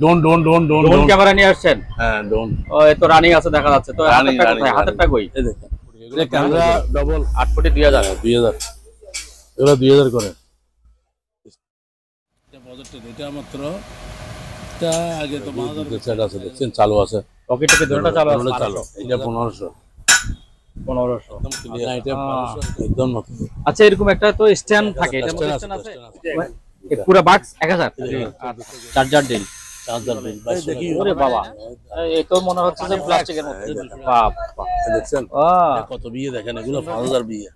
ডোন ডোন ডোন ডোন drone camera নিয়ে আসছেন? হ্যাঁ ডোন। ও এ তো রানিং আছে দেখা যাচ্ছে। তো হাতেরটা কই? এই দেখেন এটা ক্যামেরা ডাবল 8 কোটি 2000। 2000 এগুলো 2000 করে। এটা প্রজেক্টের এটা মাত্র এটা আগে তো 5000 সেট আছে দেখছেন চালু আছে। ওকে টকে দুটোটা চালু আছে। চালু এটা 1500 1500 একদম ক্লিয়ার। এটা 1500 একদম নতুন। আচ্ছা এরকম একটা তো স্ট্যান্ড থাকে, এটার মধ্যে স্ট্যান্ড আছে? এই পুরো বাক্স 1000 চার্জার ডিল। চার্জার বিল দেখি ওরে বাবা, এই তো মনে হচ্ছে যে প্লাস্টিকের মধ্যে। বাবা দেখছেন কত বিয়ে দেখেন, এগুলো 5000 বিয়ে।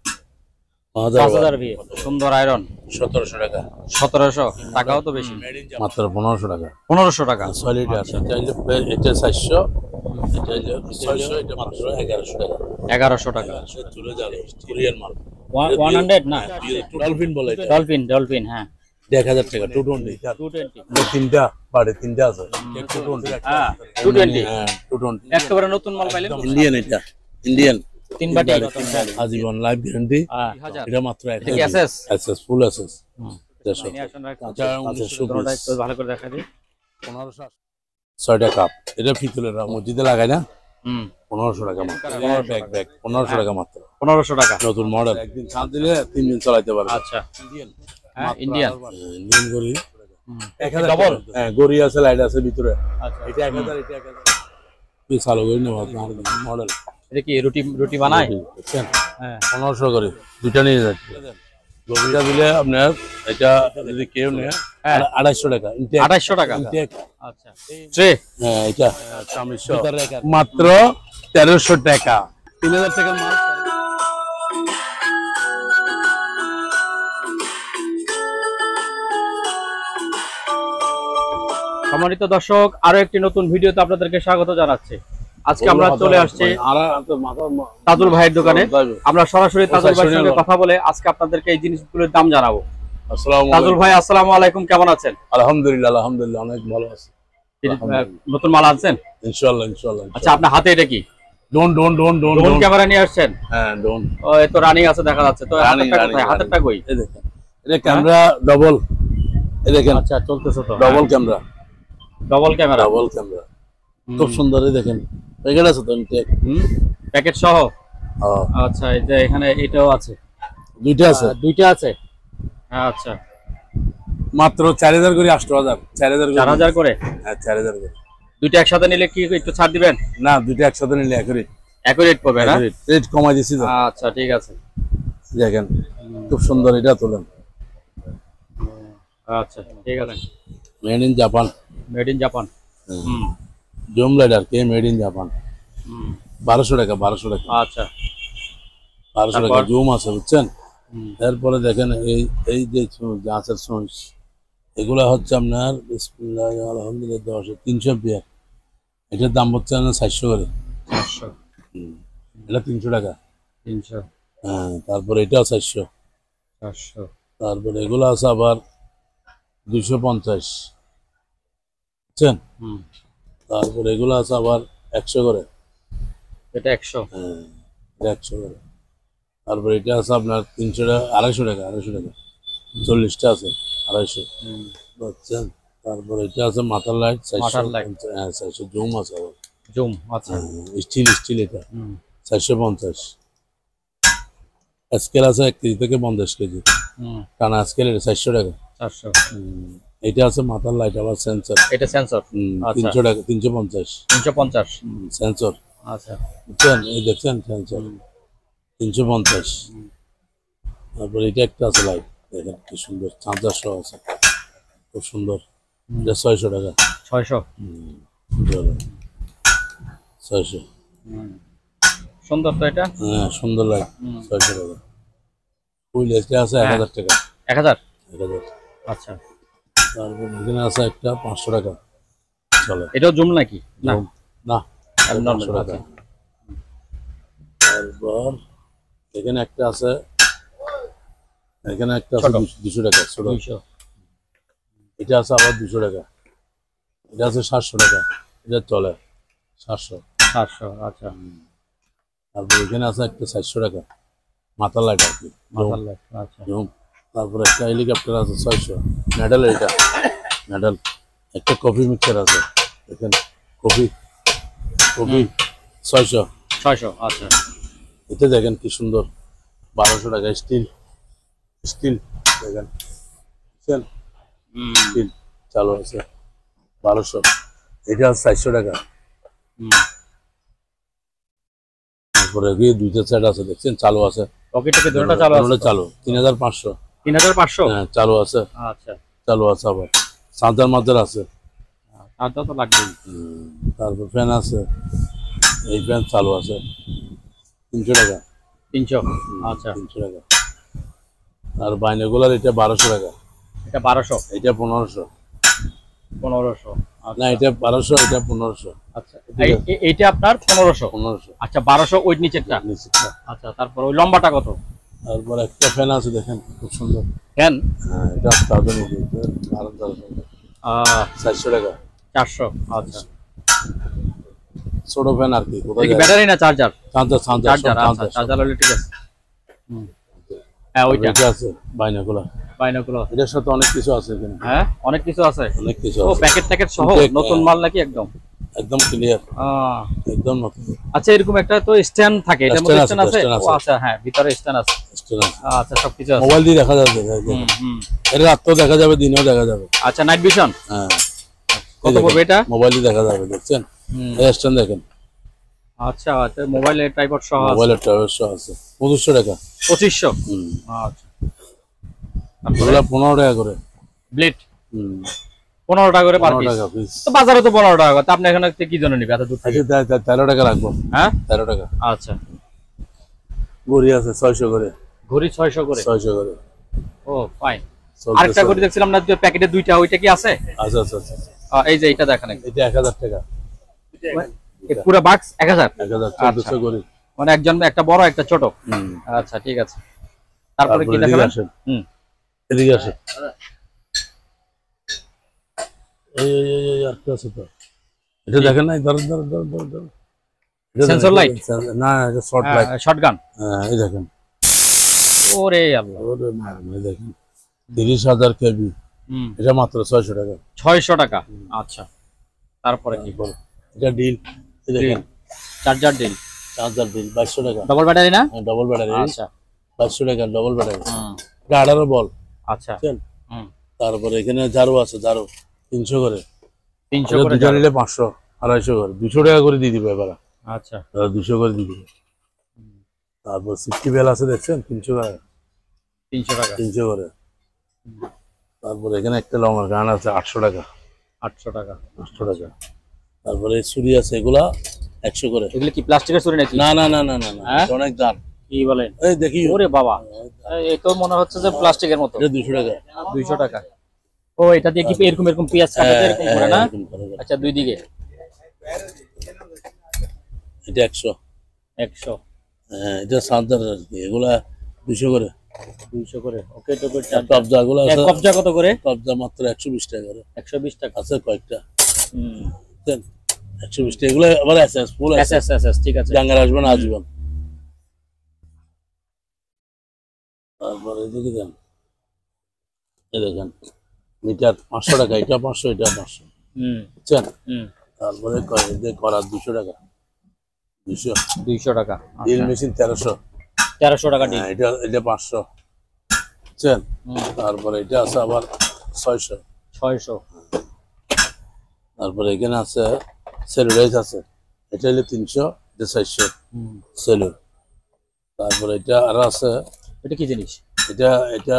5000 বিয়ে। সুন্দর আয়রন 1700 টাকা। 1700 টাকাও তো বেশি। মাত্র 1500 টাকা। 1500 টাকা। সলিড আছে এটা 400, এটা 600, এটা মাত্র 1100 টাকা। 1100 টাকা চলে যাবে কোরিয়ান মাল 100 না? ডলফিন বলে এটা। ডলফিন হ্যাঁ 1000 টাকা 220। 220 তিনটা বাড়ি তিনটা আছে 220। হ্যাঁ 220 হ্যাঁ 220 একেবারে নতুন মাল পাইলেন। ইন্ডিয়ান এটা ইন্ডিয়ান 3 বাটি আজীবন লাইফ গ্যারান্টি। এটা মাত্র 1000। এটা কি এসএস? এসএস ফুল এসএস। ভালো করে দেখা দিই। 1500 6টা কাপ। এটা পিতলের মসজিদে লাগায় না। 1500 টাকা মাত্র। ব্যাগ 1500 টাকা মাত্র। 1500 টাকা নতুন মডেল। একদিন চার্জ দিলে 3 দিন চালাতে পারবে। আচ্ছা হ্যাঁ ইন্ডিয়ান গড়ি 1000 ডাবল। হ্যাঁ গড়ি আছে, লাইট আছে ভিতরে। আচ্ছা এটা 1000, এটা 1000 কি চালু করে নেব আপনার মডেল। এটা কি রুটি বানায়? হ্যাঁ 1500 করে দুইটা নিয়ে যাচ্ছে। গড়িটা দিলে আপনার এটা যদি কেউ নেয় 2800 টাকা। 2800 টাকা। আচ্ছা ট্রে হ্যাঁ এটা মাত্র 1300 টাকা। 3000 টাকার মাল। সম্মানিত দর্শক, আরো একটি নতুন ভিডিওতে আপনাদেরকে স্বাগত জানাচ্ছি। আজকে আমরা চলে আসছি তাজুল ভাইয়ের দোকানে। আমরা সরাসরি তাজুল ভাইয়ের সঙ্গে কথা বলে আজকে আপনাদেরকে এই জিনিসগুলোর দাম জানাবো। তাজুল ভাই আসসালামু আলাইকুম, কেমন আছেন? আলহামদুলিল্লাহ আলহামদুলিল্লাহ অনেক ভালো আছি। নতুন মাল আনছেন? ইনশাআল্লাহ ইনশাআল্লাহ। আচ্ছা আপনার হাতে এটা কি? ডোন ডোন ডোন ডোন ড্রোন ক্যামেরা নিয়ে আসছেন? হ্যাঁ ডোন। ও এ তো রানিং আছে দেখা যাচ্ছে। তো হাতেরটা কই? এই দেখেন এটা ক্যামেরা ডাবল। এই দেখেন আচ্ছা চলতেছে তো ডাবল ক্যামেরা। ডাবল ক্যামেরা খুব সুন্দর। এই দেখেন প্যাকেট আছে তো ইনটেক। প্যাকেট সহ। আচ্ছা এই যে এখানে এটাও আছে। দুইটা আছে। দুইটা আছে আচ্ছা। মাত্র 4000 করে 8000। 4000 করে। হ্যাঁ 4000 করে। দুইটা একসাথে নিলে কি একটু ছাড় দিবেন? না দুইটা একসাথে নিলে একই রেট পাবে না? রেট কমাই দিছি তো। আচ্ছা ঠিক আছে। দেখেন খুব সুন্দর। এটা তোলেন। আচ্ছা ঠিক আছে। Made in Japan. Made in Japan. Zoom lidar K made in Japan. 1200 টাকা। 1200 টাকা। আচ্ছা 1200 টাকা জুম আছে বুঝছেন। এরপরে দেখেন এই যে গাছের সুইচ, এগুলা হচ্ছে আপনার বিসমিল্লাহ আলহামদুলিল্লাহ 300 বিয়ার। এটার দাম হচ্ছে 400 করে। 400 এটা 300 টাকা। 300 হ্যাঁ তারপরে এটাও 400। তারপরে এগুলো আছে আবার 250 বুঝছেন। তারপরে এগুলো আছে আবার 100 করে। এটা 100। হ্যাঁ 100 করে। তারপরে এটা আছে আপনার 300 টাকা 250 টাকা। 250 টাকা 40টা আছে 250 বুঝছেন। তারপরে এটা আছে মাথার লাইট 400। হ্যাঁ 400 জুম আছে আবার। জুম আচ্ছা। স্টিল এটা 450। স্কেল আছে 1 কেজি থেকে 50 কেজি। টানা স্কেল এটা 400 টাকা। 400। এটা আছে মাথার লাইট আবার সেন্সর। এটা সেন্সর 300 টাকা। 350 সেন্সর। আচ্ছা বুঝছেন। এই দেখছেন সেন্সর 350। তারপরে এটা একটা আছে লাইট দেখেন কি সুন্দর, চার্জার সহ আছে খুব সুন্দর। এটা 600 টাকা। 600 600 সুন্দর তো এটা। হ্যাঁ সুন্দর লাইট 600 টাকা। ফুল এটা আছে 1000 টাকা। 1000 আচ্ছা। তারপর এখানে আছে একটা 500 টাকা চলে। এটাও জুম নাকি? না না 500 টাকা। তারপর এখানে একটা আছে 200 টাকা। 200। এটা আছে আবার 200 টাকা। এটা আছে 700 টাকা। এটা চলে 700। আচ্ছা। তারপর এখানে আছে একটা 400 টাকা মাথার লাইট আর কি। আচ্ছা। তারপর একটা হেলিকপ্টার আছে 600 মেডেল। এটা মেডেল একটা কফি মিক্সার আছে দেখেন, কফি কফি 600। 600। আচ্ছা এটা দেখেন কি সুন্দর, 1200 টাকা। স্টিল স্টিল দেখেন, বুঝছেন? স্টিল চালু আছে 1200। এটা 400 টাকা। তারপরে কি দুইটা সেট আছে দেখছেন, চালু আছে। টকি টকি দুটোটা চালু আছে? চালু 3500। 3500? হ্যাঁ চালু আছে। আচ্ছা চালু আছে। আবার চার্জার মার্জার আছে। চার্জার তো লাগবেই। তারপর ফ্যান আছে, এই ফ্যান চালু আছে 300 টাকা। 300? আচ্ছা 300 টাকা। আর বাইনোকুলার এটা 1200 টাকা। এটা 1200? এটা 1500। 1500? না এটা 1200, এটা 1500। আচ্ছা এইটা আপনার 1500? 1500। আচ্ছা 1200 ওই নিচেরটা। নিচেরটা। আচ্ছা তারপর ওই লম্বাটা কত? তারপর একটা ফ্যান আছে দেখেন, খুব সুন্দর ফ্যান। হ্যাঁ, এটা 400 টাকা। 400? আচ্ছা ছোট ফ্যান আর কি। কোথায় কি ব্যাটারি না চার্জার? Charger charger charger. আচ্ছা চার্জার হলে ঠিক আছে। হ্যাঁ ওইটা এটা আছে বাইনোকুলার। বাইনোকুলার। এটার সাথে অনেক কিছু আছে এখানে। হ্যাঁ অনেক কিছু আছে। অনেক কিছু ও আছে। প্যাকেট ট্যাকেট সহ নতুন মাল নাকি? একদম একদম ক্লিয়ার, একদম নতুন। আচ্ছা এরকম একটা তো স্ট্যান্ড থাকে, এটার মধ্যে স্ট্যান্ড আছে? ও আচ্ছা হ্যাঁ ভিতরে স্ট্যান্ড আছে। আচ্ছা সবকিছু আছে। মোবাইল দিয়ে দেখা যাবে, এটা রাতেও দেখা যাবে, দিনেও দেখা যাবে। আচ্ছা নাইট ভিশন। হ্যাঁ কত পড়বে এটা? মোবাইল দিয়ে দেখা যাবে, দেখছেন? এই স্ট্যান্ড দেখেন। আচ্ছা আচ্ছা মোবাইলের ট্রাইপড সহ আছে? মোবাইলের ট্রাইপড সহ আছে 2500 টাকা। 2500? আচ্ছা এগুলা 15 টাকা করে। ব্লেড 15 টাকা করে পার পিস। তো বাজারে তো 15 টাকা করে, আপনি এখানে কি জন্য নিবে এত দূর থেকে? 13 টাকা রাখবো। হ্যাঁ 13 টাকা। আচ্ছা ঘড়ি আছে 600 করে। ঘড়ি 600 করে? 600 করে। ও ফাইন। আরেকটা ঘড়ি দেখছিলাম না, যে প্যাকেটে দুইটা, ওইটা কি আছে? আচ্ছা আচ্ছা আচ্ছা। এই যে এটা দেখেন, এটা 1000 টাকা। এই পুরো বাক্স 1000? 1400 করে। মানে একজন একটা বড় একটা ছোট। আচ্ছা ঠিক আছে। তারপরে কি দেখাবেন? এদিকে আসেন। এই একটা আছে তো, এটা দেখেন না? ধর সেন্সর লাইট? না এটা শর্ট লাইট, শটগান। হ্যাঁ এই দেখেন। ওরে আল্লাহ, ওরে এই দেখেন 30,000 কেবি। এটা মাত্র 600 টাকা। 600 টাকা? আচ্ছা তারপরে কি? এটা ডিল, এই দেখেন চার্জার ডিল। চার্জার ডিল 2200 টাকা। ডবল ব্যাটারি না? Double battery. আচ্ছা 2200 টাকা ডবল ব্যাটারি। এটা 18 বল। আচ্ছা তারপরে এখানে ঝাড়ু আছে, ঝাড়ু 300 করে। 300 করে দুটো নিলে 500, 250 করে, 200 টাকা করে দিয়ে দিবে এবার। আচ্ছা 200 করে দিয়ে দিবে। তারপর সিফটি বেল আছে দেখছেন, 300 টাকা। 300 টাকা 300 করে। তারপরে এখানে একটা লঙ্গার গান আছে 800 টাকা। 800 টাকা 800 টাকা। তারপরে ছুরি আছে, এগুলা 100 করে। এগুলো কি প্লাস্টিকের ছুরি নাকি? না না না না না না, অনেক দাম। কি বলেন? এই দেখি, ওরে বাবা, এই তো মনে হচ্ছে যে প্লাস্টিকের মতো। এটা 200 টাকা। 200 টাকা। ও এটা দিয়ে কি এরকম এরকম পেঁয়াজ কাটা যায় এরকম করে না? আচ্ছা দুই দিকে। এটা 100। 100? হ্যাঁ এটা চার্জার আর কি, এগুলা 200 করে। 200 করে। ওকে তো কবজা গুলো আছে। কবজা কত করে? কবজা মাত্র 120 টাকা করে। 120 টাকা আছে কয়েকটা। 120 টাকা। এগুলো আবার এসএস ফুল এসএস। ঠিক আছে, ডাঙ্গার আসবে না আজীবন। তারপরে এদিকে দেন, এই দেখেন মিটার 500 টাকা। এটা 500, এটা 500। বুঝছেন? তারপরে করার 200 টাকা। 200 টাকা। ড্রিল মেশিন 1300 টাকা ডিল। এটা এটা 500। বুঝছেন? তারপরে এটা আছে আবার 600। 600। তারপরে এখানে আছে সেলুলাইজ আছে, এটা হলো 300, এটা 400 সেলুল। তারপরে এটা আর আছে, এটা কি জিনিস? এটা এটা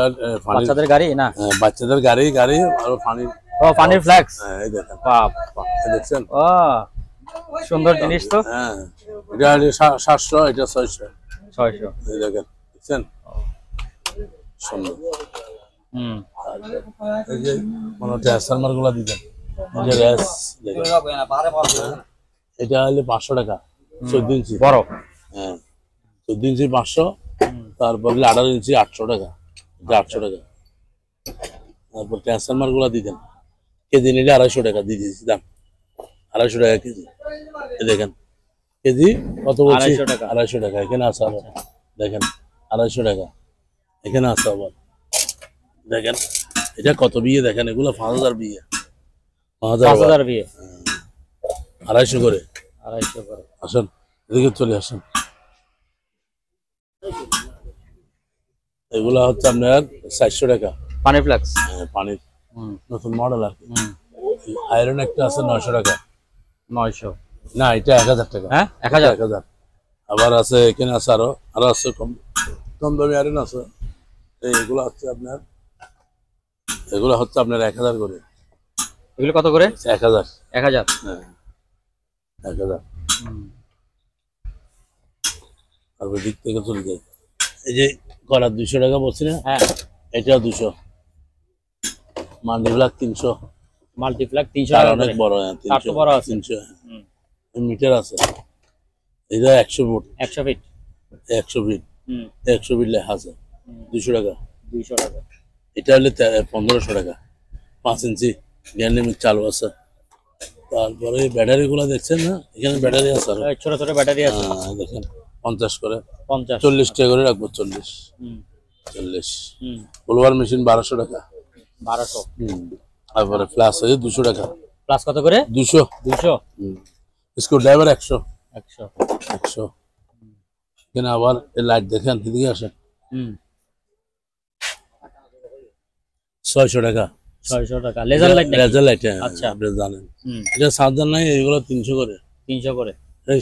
বাচ্চাদের গাড়ি না? বাচ্চাদের গাড়ি আর পানির। ও পানির ফ্ল্যাক্স। হ্যাঁ এই দেখেন, বাবা দেখছেন? ও সুন্দর জিনিস তো। হ্যাঁ এটা 700, এটা 600। 600। এই দেখেন, দেখছেন? সুন্দর। এই যে কোনো ট্রান্সফরমার গুলা দিবেন, এই যে রেস দেখেন, এটা হলো 500 টাকা। 14 ইঞ্চি বড়। হ্যাঁ 14 ইঞ্চি 500। তারপরে 18 ইঞ্চি 800 টাকা। এটা 800 টাকা। তারপর ট্রান্সফরমার গুলা দিতেন, কেজি নিলে 250 টাকা দিয়ে দিয়েছি দাম। 250 টাকা কেজি। এই দেখেন কেজি কত বলছি? 250 টাকা। এখানে আছে আবার দেখেন 250 টাকা। এখানে আছে আবার দেখেন, এটা কত বিয়ে দেখেন, এগুলো 5000 বিয়ে। 5000 বিয়ে, 250 করে। 250 করে। আসেন এদিকে চলে আসেন। এগুলা হচ্ছে আপনার 400 টাকা। পানি ফ্লাক্স। পানির নতুন মডেল আর কি। আয়রন একটা আছে 900 টাকা। 900 না, এটা 1000 টাকা। হ্যাঁ 1000। 1000। আবার আছে এখানে আছে আরো আছে কম কম দামি আয়রন আছে। এগুলো হচ্ছে আপনার 1000 করে। এগুলো কত করে? 1000। 1000। হ্যাঁ 1000। তারপর দিক থেকে চলে যায়। এই যে কলার 200 টাকা বলছি না, হ্যাঁ এটাও 200। মাল্টিপ্লাক 300। মাল্টিপ্লাক 300 তার টাকা অনেক করে। বড়। তার তো 300 বড় আছে। 300 মিটার আছে। এটা 100 ফুট। 100 ফিট। 100 ফিট। 100 ফিট লেখা আছে 200 টাকা। 200 টাকা। এটা হলে 1500 টাকা। 5 ইঞ্চি গ্যান্ডিমিক চালু আছে। তারপরে ব্যাটারি গুলা দেখছেন না, এখানে ব্যাটারি আছে আরো। ছোট ছোট ব্যাটারি আছে। দেখেন 50 করে। 50। 40 টাকা করে রাখবো। 40। 40। ফুলওয়ার মেশিন 1200 টাকা। 1200। তারপরে ফ্ল্যাশ আছে 200 টাকা। প্লাস কত করে? 200। 200। Screw driver 100। 100। 100। এখানে আবার লাইট দেখেন, এদিকে আসেন। 600 টাকা। 600 টাকা লেজার লাইট নাকি? Laser light. আচ্ছা। আপনি জানেন এটা চার্জার নাই, এগুলো 300 করে। 300 করে।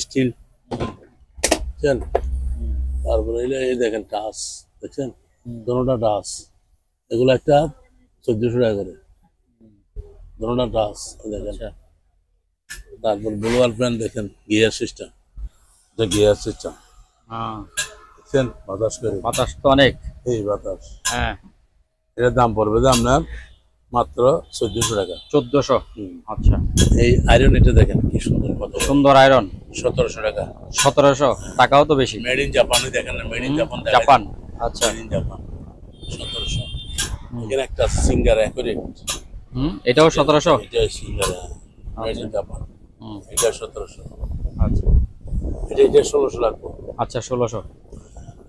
স্টিল। বুঝছেন? তারপরে এই দেখেন টাচ দেখছেন, দোনোটা টাচ। এগুলো একটা 1400 টাকা করে। দোনোটা টাচ দেখেন। তারপর ব্লুয়ার প্যান দেখেন, গিয়ার সিস্টেম। এটা গিয়ার সিস্টেম। দেখছেন বাতাস করে। বাতাস তো অনেক। এই বাতাস। হ্যাঁ। এটার দাম পড়বে যে আপনার মাত্র 1400 টাকা। 1400। আচ্ছা। এই আয়রন এটা দেখেন কি সুন্দর, কত সুন্দর আয়রন। 1700 টাকা। 1700 টাকাও তো বেশি। মেড ইন জাপানে দেখেন না, মেড ইন জাপান। জাপান। আচ্ছা। Made in Japan 1700। এখানে একটা সিঙ্গার অ্যাকুরেট। এটাও 1700। এটা সিঙ্গার মেড ইন জাপান। এটা 1700। আচ্ছা। এটা 1600 লাগবে। আচ্ছা 1600।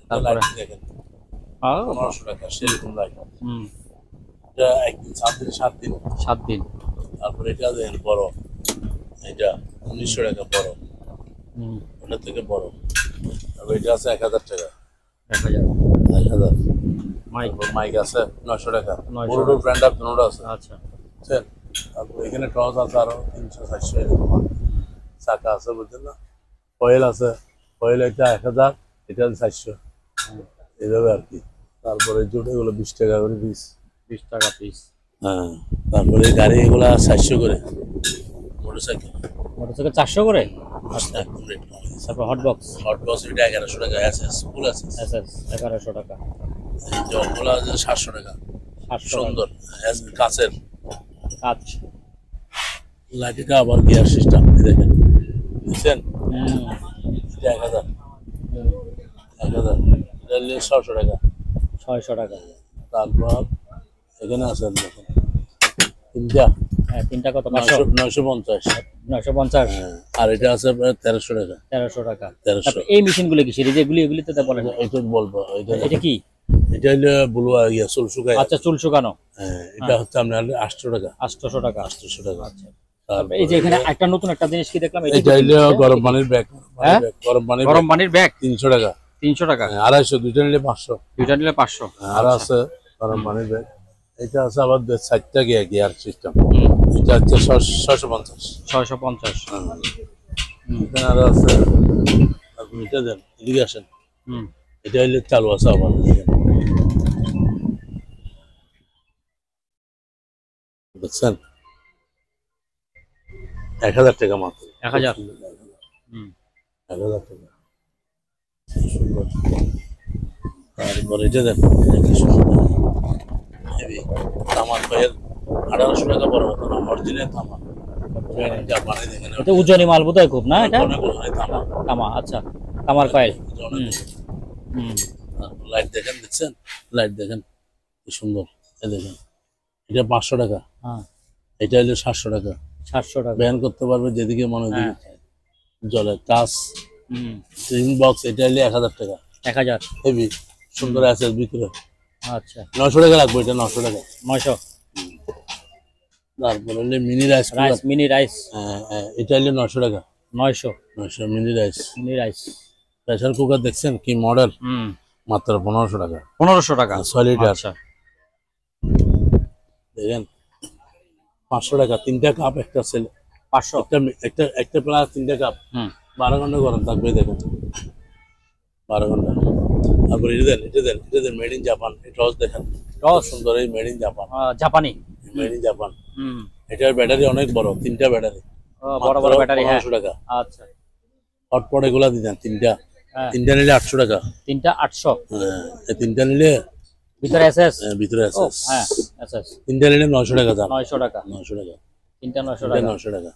তারপরে তারপরে দেখেন 1500 টাকা সেরকম লাইট। এটা একদিন 7 দিন 7 দিন। 7 দিন। তারপরে এটা দেখেন বড়, এটা 1900 টাকা বড়। ওটা থেকে বড়। তারপর এটা আছে 1000 টাকা। 1000। 1000। মাইক। মাইক আছে 900 টাকা। 900 বড় ব্র্যান্ড আপ দুটোটা আছে। আচ্ছা। বুঝছেন? তারপর এখানে টস আছে আরো 300 400 এরকম। চাকা আছে বুঝছেন না, কয়েল আছে। কয়েল এটা 1000, এটা 400, এইভাবে আর কি। তারপরে জুট এগুলো 20 টাকা করে পিস। 20 টাকা পিস। হ্যাঁ। তারপরে গাড়ি এগুলা 400 করে। মোটরসাইকেল। মোটরসাইকেল 400 করে। আচ্ছা একদম রেট কম। তারপর হট বক্স। হট বক্স এটা 1100 টাকা। এসএস ফুল আছে। এসএস 1100 টাকা। এই জলগুলা 700 টাকা। 700 সুন্দর কাচের কাচ। লাইটটা আবার গিয়ার সিস্টেম দেখেন, বুঝছেন? এটা 1000। 1000। এটা 600 টাকা। 600 টাকা। তারপর এখানে আছে দেখেন তিনটা। হ্যাঁ তিনটা কত? 950। 950। আর এটা আছে 1300 টাকা। 1300 টাকা। 1300। তারপর এই মেশিনগুলো কি সেটা যেগুলি এগুলিতে তো বলেন? এটা বলবো। এটা কি? এটা হলো ব্লুয়া চুল শুকায়। আচ্ছা চুল শুকানো। হ্যাঁ এটা হচ্ছে আপনার 800 টাকা। 800 টাকা। 800 টাকা। আচ্ছা। তারপর এই যে এখানে একটা নতুন একটা জিনিস কি দেখলাম, এটা হলো গরম পানির ব্যাগ। গরম পানির ব্যাগ 300 টাকা। 300 টাকা। 250, দুইটা নিলে 500। দুইটা নিলে 500। আর আছে গরম পানির ব্যাগ। এটা আছে আবার 60টা গিয়ার সিস্টেম। এটা হচ্ছে 650। 650। এখানে আর আছে। আপনি এটা দেন, এদিকে আসেন। এটা হইলে চালু আছে আবার। বুঝছেন? 1000 টাকা মাত্র। 1000। 1000 টাকা। সুন্দর। তারপর এটা দেন, কি সুন্দর। হেভি তামার কয়েল 1800 টাকা বড় হতো না, অরিজিনাল তামা। জাপানে দেখেন এটা উজনি মাল বোধহয় খুব না এটা? অনেক তামা। তামা। আচ্ছা তামার কয়েল। লাইট দেখেন, দেখছেন? লাইট দেখেন কি সুন্দর। এই দেখেন এটা 500 টাকা। এটা হলো 700 টাকা। 700 টাকা। ব্যান করতে পারবে যেদিকে মনে হয় জলে। টাচ স্ক্রিন বক্স এটা হলো 1000 টাকা। 1000। হেভি সুন্দর আছে ভিতরে। আচ্ছা 900 টাকা লাগবে। এটা 900 টাকা। 900। তারপরে হলে mini rice rice, mini rice এটা হলে 900 টাকা। 900 900 mini rice. Mini rice. Pressure cooker দেখছেন কি মডেল, হুম, মাত্র 1500 টাকা। 1500 টাকা। 6 লিটার। আচ্ছা, দেখেন 500 টাকা, 3টা কাপ একটা সেল, 500। একটা প্লাস 3টা কাপ। হুম, 12 ঘন্টা গরম থাকবে দেখেন, 12 ঘন্টা। তারপর এটা দেন মেড ইন জাপান। এটাও দেখেন কত সুন্দর, এই মেড ইন জাপান, জাপানি। Made in Japan. হুম, এটার ব্যাটারি অনেক বড়, 3টা ব্যাটারি, বড় বড় ব্যাটারি। হ্যাঁ, 1500 টাকা। আচ্ছা, হটপট এগুলা দিতেন 3টা, হ্যাঁ, 3টা নিলে 800 টাকা। 3টা 800। হ্যাঁ, এই 3টা নিলে ভিতরে এসএস। ভিতরে ও আছে, হ্যাঁ, এসএস। 3টা নিলে 900 টাকা দাম। 900 টাকা। 900 টাকা, 3টা 900 এটা টাকা। 900 টাকা।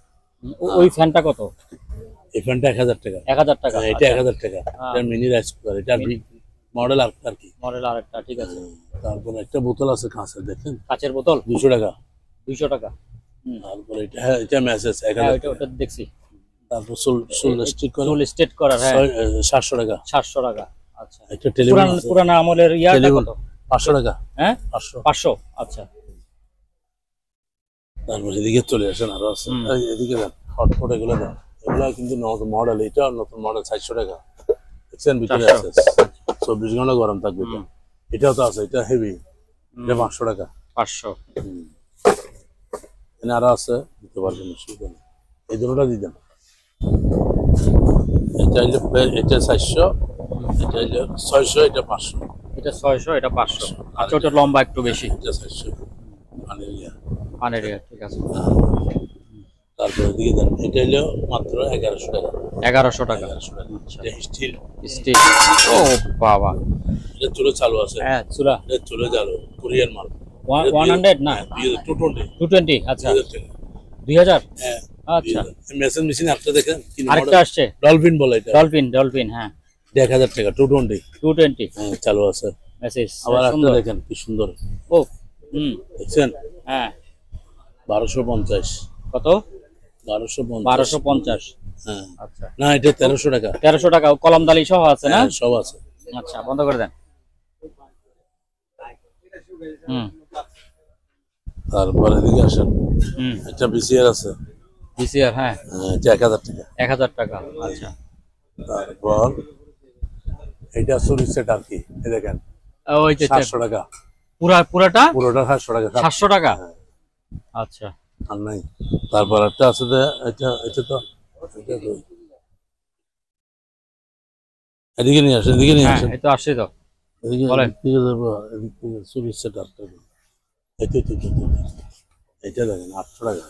ওই ফ্যানটা কত? এই ফ্যানটা 1000 টাকা। 1000 টাকা। এটা 1000 টাকা। এটা মিনি রাইস কুকার, এটা বিগ মডেল আর কি। মডেল আরেকটা, ঠিক আছে। তারপর একটা বোতল আছে কাঁচের, দেখেন কাচের বোতল 200 টাকা। 200 টাকা। তারপর এটা মেসেজ হ্যাঁ, 1000 ওটা ওটা দেখছি। তারপর সোল স্টিক করে চুল স্টেট করার, হ্যাঁ, 700 টাকা। 700 টাকা। আচ্ছা, একটা টেলিফোন পুরানা আমলের ইয়াটা টেলিফোন কত? 500 টাকা। হ্যাঁ, 500। 500। আচ্ছা, তারপর এদিকে চলে আসেন, আরো আছে এদিকে দেন, হটপট এগুলো দেন। এগুলো কিন্তু নতুন মডেল, এটা নতুন মডেল, 400 টাকা। দেখছেন ভিতরে 400। আছে, 24 ঘন্টা গরম থাকবে এটা। এটাও তো আছে, এটা হেভি, এটা 500 টাকা। 500। এখানে আরো আছে, দিতে পারবেন অসুবিধা নেই। এই দুটোটা দিয়ে দেন। এটা হইলো এটা 400, এটা হইলো 600, এটা 500। এটা 600, এটা 500। আচ্ছা, ওটা লম্বা একটু বেশি। এটা 400 মানে ইয়া। পানের ইয়া, ঠিক আছে। তারপরে এদিকে দেন, এটা হইলো মাত্র 1100 টাকা। 1100 টাকা। 1100 টাকা। আচ্ছা, এটা স্টিল, স্টিল। ও বাবা, এটা চুলো চালু আছে। হ্যাঁ, চুলা। এটা চুলো চালু, কোরিয়ান মাল। 100 না, 220 220। আচ্ছা, 2000 টাকা। 2000। হ্যাঁ, আচ্ছা, মেশিন মেশিন একটা দেখেন, আরেকটা আসছে, ডলফিন বলে এটা। ডলফিন, হ্যাঁ, 1000 টাকা, 220। 220 হ্যাঁ, চালু আছে। মেসেজ। আবার একটা সুন্দর। দেখেন কি সুন্দর, ও, হুম, দেখছেন হ্যাঁ, 1250। কত? 1250। 1250। হ্যাঁ, আচ্ছা, না এটা 1300 টাকা। 1300 টাকা। কলম দালি সহ আছে না? হ্যাঁ, সব আছে। আচ্ছা, বন্ধ করে দেন। হুম, তারপর এদিকে আসেন, হুম, এটা বিসিআর আছে। ভিসিআর, হ্যাঁ, এটা 1000 টাকা। 1000 টাকা। আচ্ছা, তারপর এটা সুরিচ সেট আর কি, এই দেখেন ওই যে 700 টাকা। পুরাটা পুরোটা 700 টাকা। 700 টাকা। আচ্ছা, আর নাই। তারপর একটা আছে যে এটা এটা তো এদিকে নিয়ে আসেন, এদিকে নিয়ে হ্যাঁ, আসেন। এই তো আসছে তো। এদিকে বলেন। এদিকে যাবো, এদিকে সুরিচ সেট আর এটা দেখেন 800 টাকা।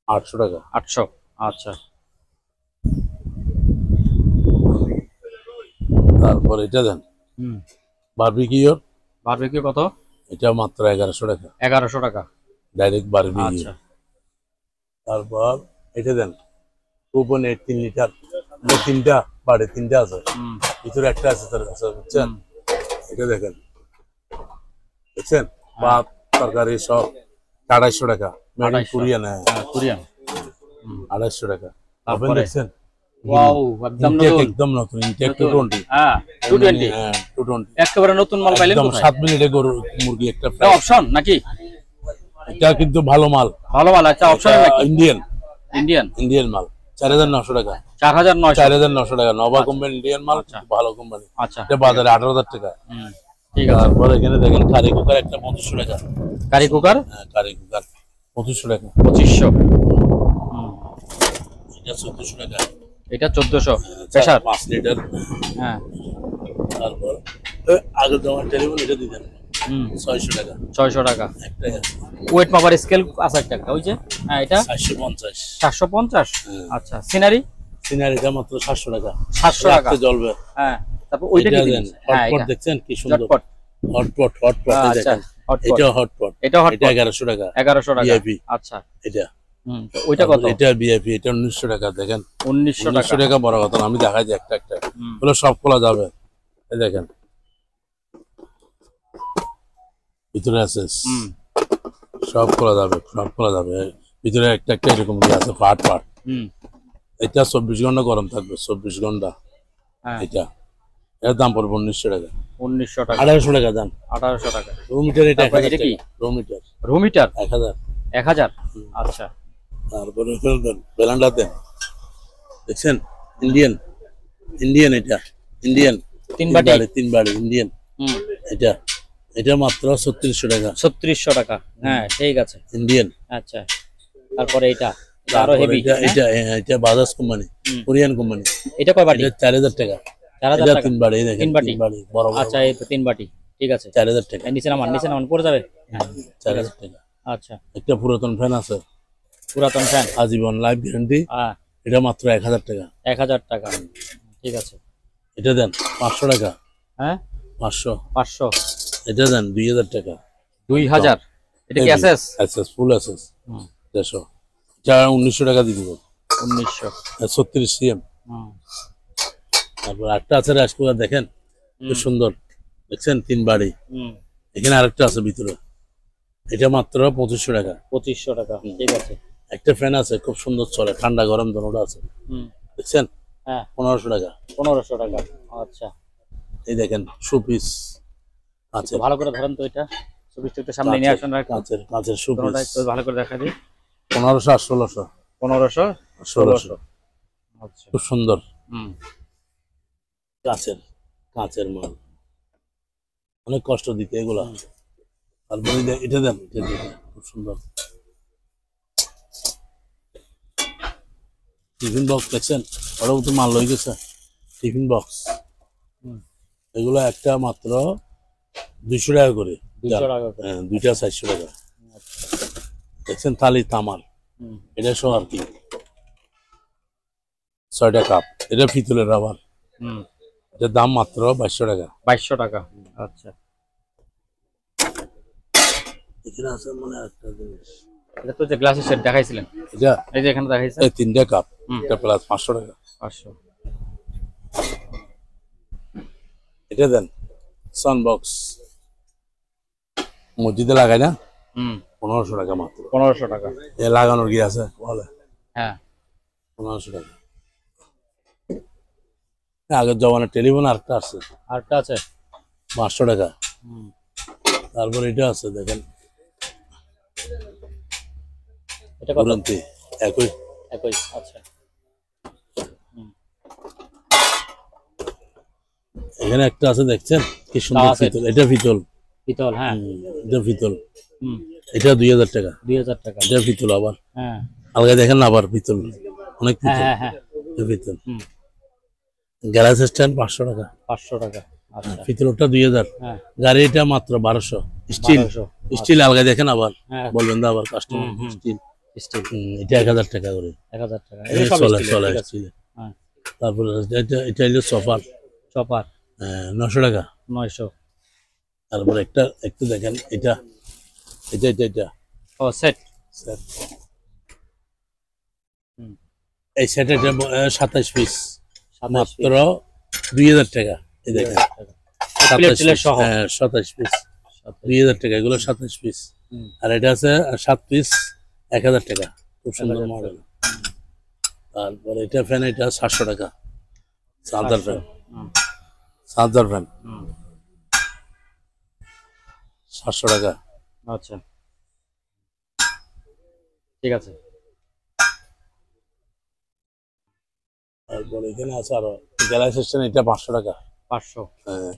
800 টাকা। 800। আচ্ছা, তারপর এটা দেন হুম, বারবিকিউর, বারবিকিউ কত? এটা মাত্র 1100 টাকা। 1100 টাকা। Direct barbecue. আচ্ছা, তারপর এটা দেন 2.8 3 লিটার, তিনটা বাড়ি, তিনটা আছে, হুম, ভিতরে একটা আছে তার কাছে, বুঝছেন? এটা দেখেন, দেখছেন ভাত তরকারি সব 250 টাকা। Made in 250 Korean. হ্যাঁ, কোরিয়ান। 250 টাকা। ওভেন তারপরে দেখছেন, ওয়াও, একদম ইনটেক নতুন। একদম নতুন, ইনটেক নতুন। 220। হ্যাঁ, 220। হ্যাঁ, 220 একেবারে নতুন মাল পাইলেন একদম কোথায়? 7 মিনিটে গরুর মুরগি একটা এটা ফ্রাই। অপশন নাকি? এটা কিন্তু ভালো মাল, ভালো মাল। আচ্ছা, অপশন নাকি? ইন্ডিয়ান মাল, 4900 টাকা। 4900। 4900 টাকা, নভা কোম্পানি ইন্ডিয়ান মাল, ভালো কোম্পানি। আচ্ছা, এটা বাজারে 18000 টাকা। হুম, ঠিক আছে। তারপর এখানে দেখেন কারি কুকার একটা 2500 টাকা। কারি কুকার হ্যাঁ, কারি কুকার 2500 টাকা। 2500। হুম, এটা 1400 টাকা। এটা 1400 প্রেসার। 5 লিটার। হ্যাঁ, তারপর আগে তোমার টেলিফোন এটা দিতেন হুম, 600 টাকা। 600 টাকা। একটা ওয়েট মাপার স্কেল আছে একটা, ওই যে, হ্যাঁ, এটা 450। 750। আচ্ছা, সিনারি সিনারিটা মাত্র 700 টাকা। 700 টাকা। রাতে জ্বলবে। হ্যাঁ, তারপর ওইটা কি এটা দিন? দেন, হ্যাঁ, হটপট এটা দেখছেন কি সুন্দর, ঝটপট। হটপট আচ্ছা, দেখেন, হটপট। এটা হটপট, এটা হটপট। এটা 1100 টাকা। 1100 টাকা। VIP আচ্ছা, এটা। হুম, তো ওইটা কত? এটা ভিআইপি, এটা 1900 টাকা। দেখেন 1900 টাকা। 1900 টাকা বড় কথা না, আমি দেখাই যে একটা একটা হুম, হলো সব খোলা যাবে। এই দেখেন ভিতরে আছে, হুম, সব খোলা যাবে, সব খোলা যাবে। ভিতরে একটা একটা এরকম দিয়ে আছে, পার্ট পার্ট। হুম, এটা 24 ঘন্টা গরম থাকবে, 24 ঘন্টা। হ্যাঁ, এটা এর দাম পড়বে 1900 টাকা। 1900 টাকা। 1800 টাকা দাম। 1800 টাকা। রুম মিটার এটা তারপর 1000 এটা কি? টাকা। Room meter room heater 1000। 1000। আচ্ছা তারপরে ফেলবেন বেলান্ডা দেন, দেখছেন ইন্ডিয়ান, ইন্ডিয়ান এটা ইন্ডিয়ান 3 বাটি। 3 বাড়ি ইন্ডিয়ান। এটা এটা মাত্র 3600 টাকা 3600 টাকা। হ্যাঁ ঠিক আছে ইন্ডিয়ান। আচ্ছা তারপরে এটা আরো তারপরে হেভি। এটা এটা বাজাজ কোম্পানি, কোরিয়ান কোম্পানি। এটা কয় বাটি? এটা 4000 টাকা। 4000 এটা টাকা 3 বাড়ি, দেখেন 3 বাটি। 3 বাড়ি বড় বড়। আচ্ছা এই তো 3 বাটি ঠিক আছে 4000 টাকা। নিচে নামান পড়ে যাবে। 4000 টাকা। আচ্ছা একটা পুরাতন ফ্যান আছে, পুরাতন ফ্যান আজীবন লাইফ গ্যারান্টি, এটা মাত্র 1000 টাকা। 1000 টাকা ঠিক আছে। এটা দেন 500 টাকা। হ্যাঁ 500। 500। এটা দেন 2000 টাকা। 2000। এটা কি এসএস? এসএস ফুল এসএস 150। এটা 1900 টাকা দিয়ে দিব। 1900। 36 সিএম। তারপর একটা আছে রাইস কুকার, দেখেন খুব সুন্দর, দেখছেন 3 বাড়ি। এখানে আরেকটা আছে ভিতরে, এটা মাত্র 2500 টাকা। 2500 টাকা ঠিক আছে। একটা ফ্যান আছে খুব সুন্দর চলে, ঠান্ডা গরম দুটোটা আছে, দেখছেন হ্যাঁ 1500 টাকা। 1500 টাকা আচ্ছা। এই দেখেন শোপিস আছে, ভালো করে ধরেন তো, এটা সুবিস্ট একটু সামনে নিয়ে আসুন। কাঁচের কাঁচের কোনটা শোপিস একটু ভালো করে দেখা দিই। 1500 আর 1600। 1500 1600 আচ্ছা। খুব সুন্দর কাঁচের, কাঁচের মাল, অনেক কষ্ট দিতে এগুলা। তারপরে এটা দেন, এটা দেন, খুব সুন্দর টিফিন বক্স, দেখছেন ওরা তো মাল লই গেছে টিফিন বক্স। এগুলো একটা মাত্র 200 টাকা করে। 200 টাকা করে। হ্যাঁ, দুইটা 400 টাকা। দেখছেন থালি তামার, এটা সহ আর কি 6টা কাপ। এটা পিতলের রাবার, এটার দাম মাত্র 2200 টাকা। 2200 টাকা আচ্ছা। এখানে আছে মানে একটা জিনিস, এটা তো যে গ্লাসের সেট দেখাইছিলেন, এটা এই যে এখানে দেখাইছেন এই 3টা কাপ, এটা প্লাস 500 টাকা। 500। এটা দেন সান বক্স, মসজিদে লাগাই না, 1500 টাকা মাত্র। 1500 টাকা এ লাগানোর কি আছে বলে? হ্যাঁ 1500 টাকা। আগের জমানের টেলিফোন আরেকটা আছে, আরেকটা আছে 500 টাকা। তারপর এটা আছে দেখেন, এটা কত? পুরন্তি 21। আচ্ছা। এখানে একটা আছে, দেখছেন কি সুন্দর পিতল, এটা পিতল, পিতল হ্যাঁ এটা পিতল, এটা 2000 টাকা। 2000 টাকা এটা পিতল আবার, হ্যাঁ আলগা দেখেন না, আবার পিতল, অনেক পিতল, হ্যাঁ হ্যাঁ এটা পিতল। গ্যালাস স্ট্যান্ড 500 টাকা। 500 টাকা আচ্ছা। পিতলটা 2000। হ্যাঁ গাড়ি এটা মাত্র 1200। স্টিল, 1200 স্টিল আলগা দেখেন আবার, হ্যাঁ বলবেন না আবার কাস্টমার স্টিল। স্টিল এটা 1000 টাকা করে। 1000 টাকা এই এই সব চলে স্টিল চলে ঠিক আছে। স্টিল। হ্যাঁ তারপরে এটা হলো সোফার, চপার 900 টাকা। 900। তারপরে একটা একটু দেখেন, এটা এটা এটা এটা ও সেট সেট, এই সেট এটা 27 পিস 27 মাত্র 2000 টাকা। এই দেখেন প্লেট 27 টিলেট সহ 27 পিস 2000 টাকা, এগুলো 27 পিস। আর এটা আছে 7 পিস 1000 টাকা, খুব সুন্দর মডেল। তারপরে এটা ফ্যান, এটা 700 টাকা, চার্জার ফ্যান, চার্জার ফ্যান 700 টাকা। আচ্ছা ঠিক আছে। তারপরে এখানে আছে আরো গ্যালাক্সি স্ট্যান্ড, এটা 500 টাকা। 500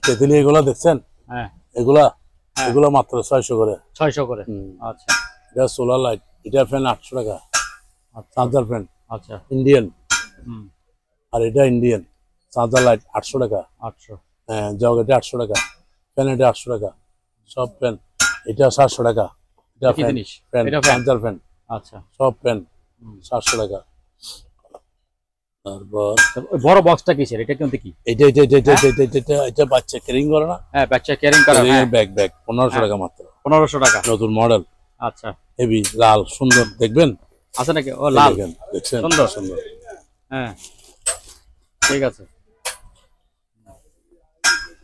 তেতুলি এগুলো দেখছেন, হ্যাঁ এগুলা এগুলো মাত্র 600 করে। 600 করে আচ্ছা। এটা সোলার লাইট, এটা ফ্যান 800 টাকা, চার্জার ফ্যান আচ্ছা ইন্ডিয়ান। আর এটা ইন্ডিয়ান চার্জার লাইট 800 টাকা। 800 জগ এটা 800 টাকা, ফ্যান এটা 800 টাকা, সব ফ্যান। এটা 700 টাকা, এটা কি জিনিস? ফ্যান, এটা ফ্যান চার্জার ফ্যান, আচ্ছা সব ফ্যান 700 টাকা। তারপর ওই বড় বক্সটা কিসের? এটা কিন্তু কি? এটা এটা এটা এটা এটা এটা এটা বাচ্চা ক্যারিং করে না, হ্যাঁ বাচ্চা ক্যারিং করা, হ্যাঁ ব্যাগ ব্যাগ 1500 টাকা মাত্র। 1500 টাকা নতুন মডেল, আচ্ছা। হেভি লাল সুন্দর, দেখবেন আছে নাকি? ও লাল দেখেন, দেখছেন সুন্দর সুন্দর। হ্যাঁ ঠিক আছে।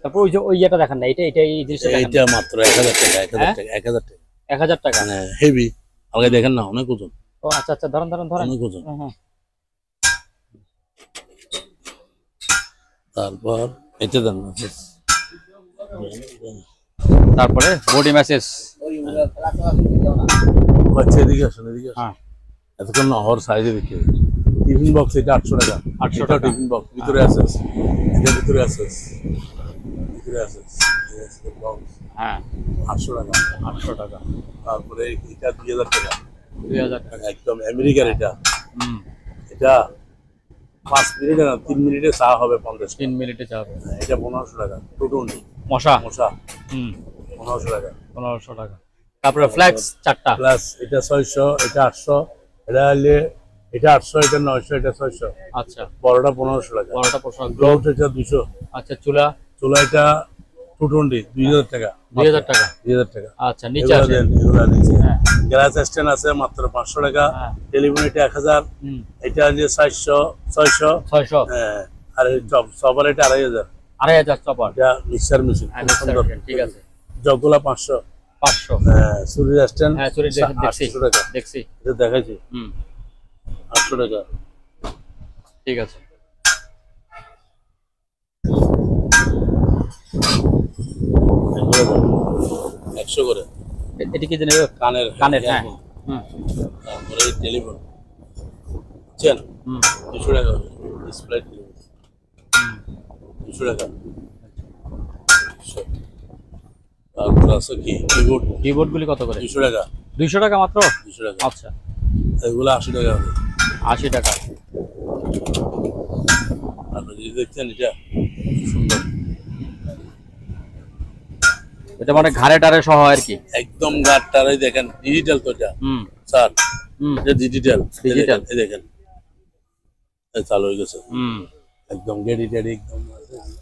তারপর ওই যে ওই ইয়েটা দেখান না, এটা এটা এই জিনিসটা দেখান এইটা মাত্র 1000 টাকা, 1000 টাকা, 1000 টাকা, 1000 টাকা হেভি আলগা দেখেন না, অনেক ওজন, ও আচ্ছা আচ্ছা ধরেন ধরেন ধরেন অনেক ওজন। হ্যাঁ তারপর এটা দেন না, তারপরে বডি ম্যাসেজ বাচ্চা এদিকে আসেন, এদিকে আসেন। হ্যাঁ এতক্ষণ নহর সাইজে দেখে টিফিন বক্স এটা 800 টাকা। 800 এটা টাকা। টিফিন বক্স ভিতরে আছে, এটা ভিতরে আছে, ভিতরে আছে বক্স হ্যাঁ 800 টাকা। 800 টাকা। তারপরে এটা 2000 টাকা, 2000 টাকা। একদম আমেরিকার এটা। এটা 5 মিনিটে না 3 মিনিটে চা হবে 50 3 মিনিটে যাবে। এটা 1500 টাকা টুটুন্ডি মশা মশা হুম 1500 টাকা। 1500 টাকা। তারপরে ফ্লেক্স চারটা। প্লাস এটা 600, এটা 800, এটা হলে এটা 800, এটা 900, এটা 600। আচ্ছা বড়টা 1500 টাকা। বড়টা পোশাক। গ্লোভ এটা 200। আচ্ছা চুলা চুলা এটা 220 2000 টাকা। 2000 টাকা। 2000 টাকা। আচ্ছা নিচে এগুলা আছে। দেন, এগুলা নিচে। হ্যাঁ গ্লাস স্ট্যান্ড আছে মাত্র 500 টাকা। হ্যাঁ। টেলিফোন এটা 1000। হুম এটা হচ্ছে 400 600। 600। হ্যাঁ আর সবার এটা 2500। 2500 চপার। এটা মিক্সার মেশিন হ্যাঁ, খুব সুন্দর। ঠিক আছে। জগগুলা 500। 500। হ্যাঁ সুরি স্ট্যান্ড হ্যাঁ চুরি দেখছি 800 টাকা। দেখছি। এটা দেখাইছি হুম 800 টাকা। ঠিক আছে। এগুলো দাম 100 করে। এটি কি জানেন? কানের কানের হ্যাঁ। earphone। হুম তারপরে টেলিফোন বুঝছেন হুম 200 টাকা ডিসপ্লে টেলিফোন 200 টাকা। 200। তারপর আছে কি কিবোর্ড কিবোর্ড গুলি কত করে? 200 টাকা। 200 টাকা মাত্র। 200 টাকা। আচ্ছা এগুলো 80 টাকা হবে। 80 টাকা। আপনি যদি দেখছেন এটা সুন্দর এটা মানে ঘাড়ে টারে সহ আর কি। একদম গাড়টারাই দেখেন ডিজিটাল তো এটা হুম স্যার। হুম এটা ডিজিটাল Digital। এই দেখেন এই চালু হয়ে গেছে হুম একদম গেডি টেডি একদম।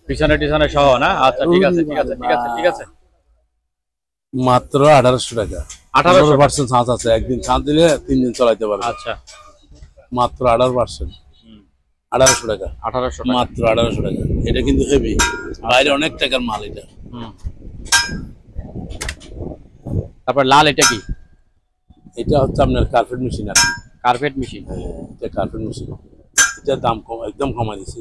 পিছনে টিছনে সহ না? আচ্ছা ঠিক আছে ঠিক আছে ঠিক আছে ঠিক আছে। মাত্র 1800 টাকা। 1800 ছাঁচ আছে, একদিন ছাঁচ দিলে 3 দিন চালাইতে পারবে। আচ্ছা মাত্র 18%। 1800 টাকা 1800 টাকা। মাত্র 1800 টাকা। এটা কিন্তু হেভি, বাইরে অনেক টাকার মাল এটা। হুম তারপর লাল এটা কি? এটা হচ্ছে আপনার কার্পেট মেশিন আর কি। Carpet machine. এটা কার্পেট মেশিন, এটার দাম কম, একদম কমাই দিছি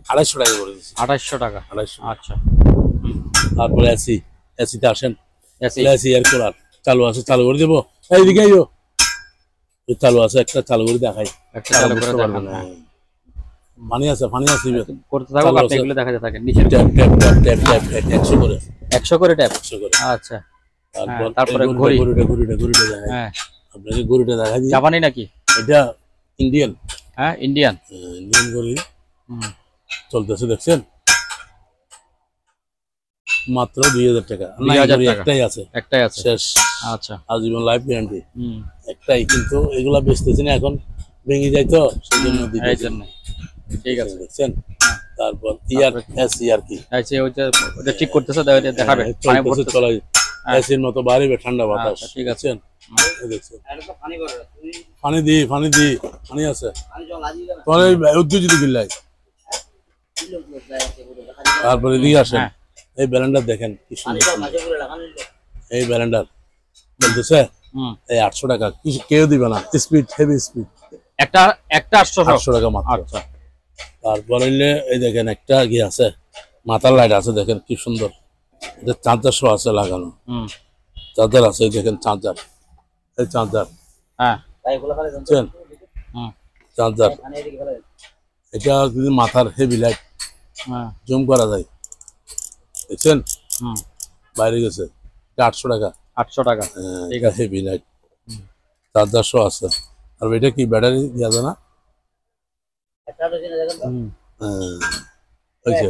250 টাকা করে দিছি। 2800 টাকা। 250। আচ্ছা তারপরে এসি, এসিতে আসেন। এসি। এসি এয়ার কুলার চালু আছে, চালু করে দেবো। এইদিকে আইও, চালু আছে একটা, চালু করে দেখাই। একটা চালু করে বুঝতে পারবেন দেখান। না। পানি আছে, পানি আছে। করতে থাকো চালু আপনি আছে। এগুলো দেখাতে থাকেন নিচে। Tap tap tap tap tap tap 100 করে। 100 করে ট্যাপ। 100 করে। আচ্ছা তারপর তারপরে এই ঘড়ি। ঘড়িটা দেখাই। হ্যাঁ আপনাকে ঘড়িটা দেখাই দিই। জাপানি নাকি? এটা ইন্ডিয়ান। হ্যাঁ ইন্ডিয়ান। ইন্ডিয়ান ঘড়ি হুম চলতেছে দেখছেন, মাত্র 2000 টাকা। না, 2000 ঘড়ি টাকা। একটাই আছে, একটাই আছে। শেষ। আচ্ছা আজীবন লাইফ গ্যারান্টি হুম একটাই, কিন্তু এগুলা বেচতেছি না এখন, ভেঙে যায় তো সেই জন্য এই দিতেছি। জন্য। ঠিক আছে। দেখছেন। তারপর ইয়ার এসি আর কি আচ্ছা ওইটা ঠিক করতেছে দেখাবে। পানি চলতেছে, ভরতেছে। চলাই হ্যাঁ। এসির মতো বাড়িবে ঠান্ডা বাতাস। আচ্ছা, ঠিক আছে। দেখছেন? এই দেখছেন পানি দি পানি আছে তোমার এই উদ্যোজিত গিল্লাই। তারপরে এদিকে আসেন। হ্যাঁ। এই ব্যালেন্ডার দেখেন কি সুন্দর, এই ব্যালেন্ডার চলতেছে হুম এই 800 টাকা। কিছু কেউ দিবে না, স্পিড হেভি স্পিড। একটা 800 800 টাকা মাত্র। আচ্ছা তারপরে এই দেখেন একটা কি আছে, মাথার লাইট আছে দেখেন কি সুন্দর। এটা চার্জার সহ আছে লাগানো, হুম চার্জার আছে, এই দেখেন চার্জার, এই চার্জার হ্যাঁ বুঝছেন, হুম চার্জার। এটা কিন্তু মাথার হেভি লাইট, হ্যাঁ জুম করা যায় দেখছেন, হুম বাইরে গেছে। এটা 800 টাকা। 800 টাকা। ঠিক এটা হেভি লাইট, চার্জার সহ আছে। আর এটা কি ব্যাটারি দেওয়া যায় না? হুম হয়েছে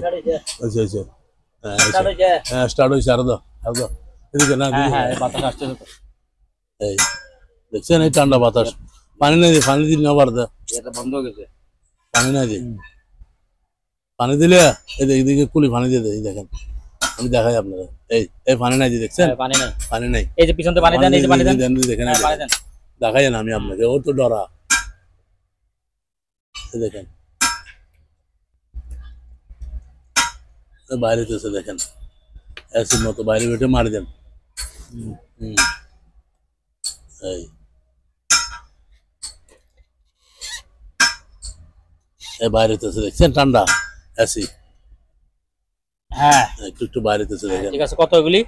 হয়েছে হয়েছে। হ্যাঁ স্টার্ট হয়েছে। আরো দাও, আরো দাও। এদিকে না, হ্যাঁ এদিকে। হ্যাঁ এই বাতাস আসতেছে তো। এই দেখছেন এই ঠান্ডা বাতাস। পানি নাই দিয়ে, পানি দিলে না বাড়তে, এটা বন্ধ হয়ে গেছে। পানি নাই দিয়ে। পানি দিলে এই যে এইদিকে কুলি পানি দিয়ে দেয়, এই দেখেন আমি দেখাই আপনারা। এই পানি নাই দিয়ে, দেখছেন হ্যাঁ, পানি নাই। পানি নাই। এই যে পিছন থেকে পানি দেন, এই যে পানি দেন। দেখেন হ্যাঁ, পানি দেন। দেখাই না আমি আপনাকে, ও তো ডরা। এই দেখেন বাইরে তো দেখেন অ্যাসিড মতো বাইরে বেটে মারি দেন। হুম এই বাইরে তো দেখছেন ঠান্ডা অ্যাসিড। হ্যাঁ একটু একটু বাইরে তো দেখেন। ঠিক আছে, কত এগুলি?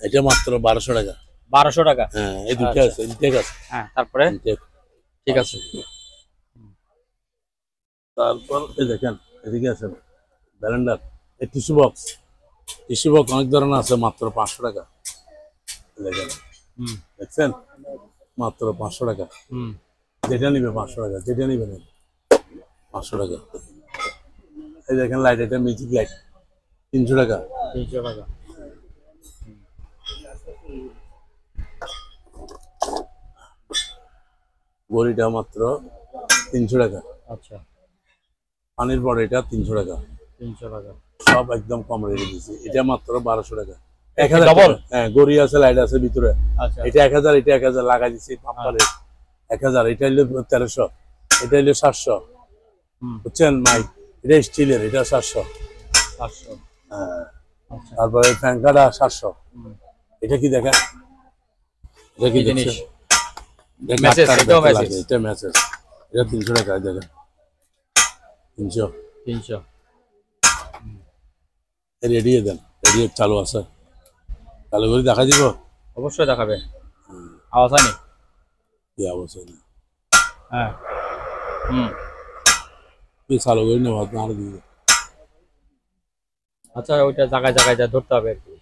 এটা মাত্র 1200 টাকা। 1200 টাকা। হ্যাঁ এই দুইটা আছে, ইনটেক আছে। হ্যাঁ তারপরে ইনটেক ঠিক আছে। তারপর এই দেখেন এদিকে আছে ব্যালেন্ডার, এই টিস্যু বক্স অনেক ধরনের আছে, মাত্র 500 টাকা। দেখেন দেখছেন, মাত্র 500 টাকা। যেটা নিবে 500 টাকা, যেটা নিবে না 500 টাকা। এই দেখেন লাইট, এটা ম্যাজিক লাইট 300 টাকা। 300 টাকা। ঘড়িটা মাত্র 300 টাকা। আচ্ছা পানির পর এটা 300 টাকা। 300 টাকা। সব একদম কম রেটে দিচ্ছি। এটা মাত্র 1200 টাকা। 1000 টাকা। হ্যাঁ ঘড়ি আছে, লাইট আছে ভিতরে। আচ্ছা এটা 1000, এটা 1000 লাগাই দিচ্ছি পাম্পারে। 1000, এটা হলো 1300, এটা হলো 700। বুঝছেন মাইক, এটা স্টিলের, এটা 700। 700। হ্যাঁ আচ্ছা তারপরে ফ্যানকাটা 700। এটা কি দেখেন, এটা কি জিনিস? জিনিস? মেসেজ, এটাও মেসেজ। এটা মেসেজ, এটা 300 টাকা। দেখেন 300। 300। রেডিও দেন, রেডিও চালু আছে, চালু করে দেখা দিব। অবশ্যই দেখাবে, আওয়াজ হয়নি? কি অবস্থা না, হ্যাঁ তুই চালু করে নেব আর দিয়ে। আচ্ছা ওইটা জায়গায় জায়গায় যা ধরতে হবে আর কি।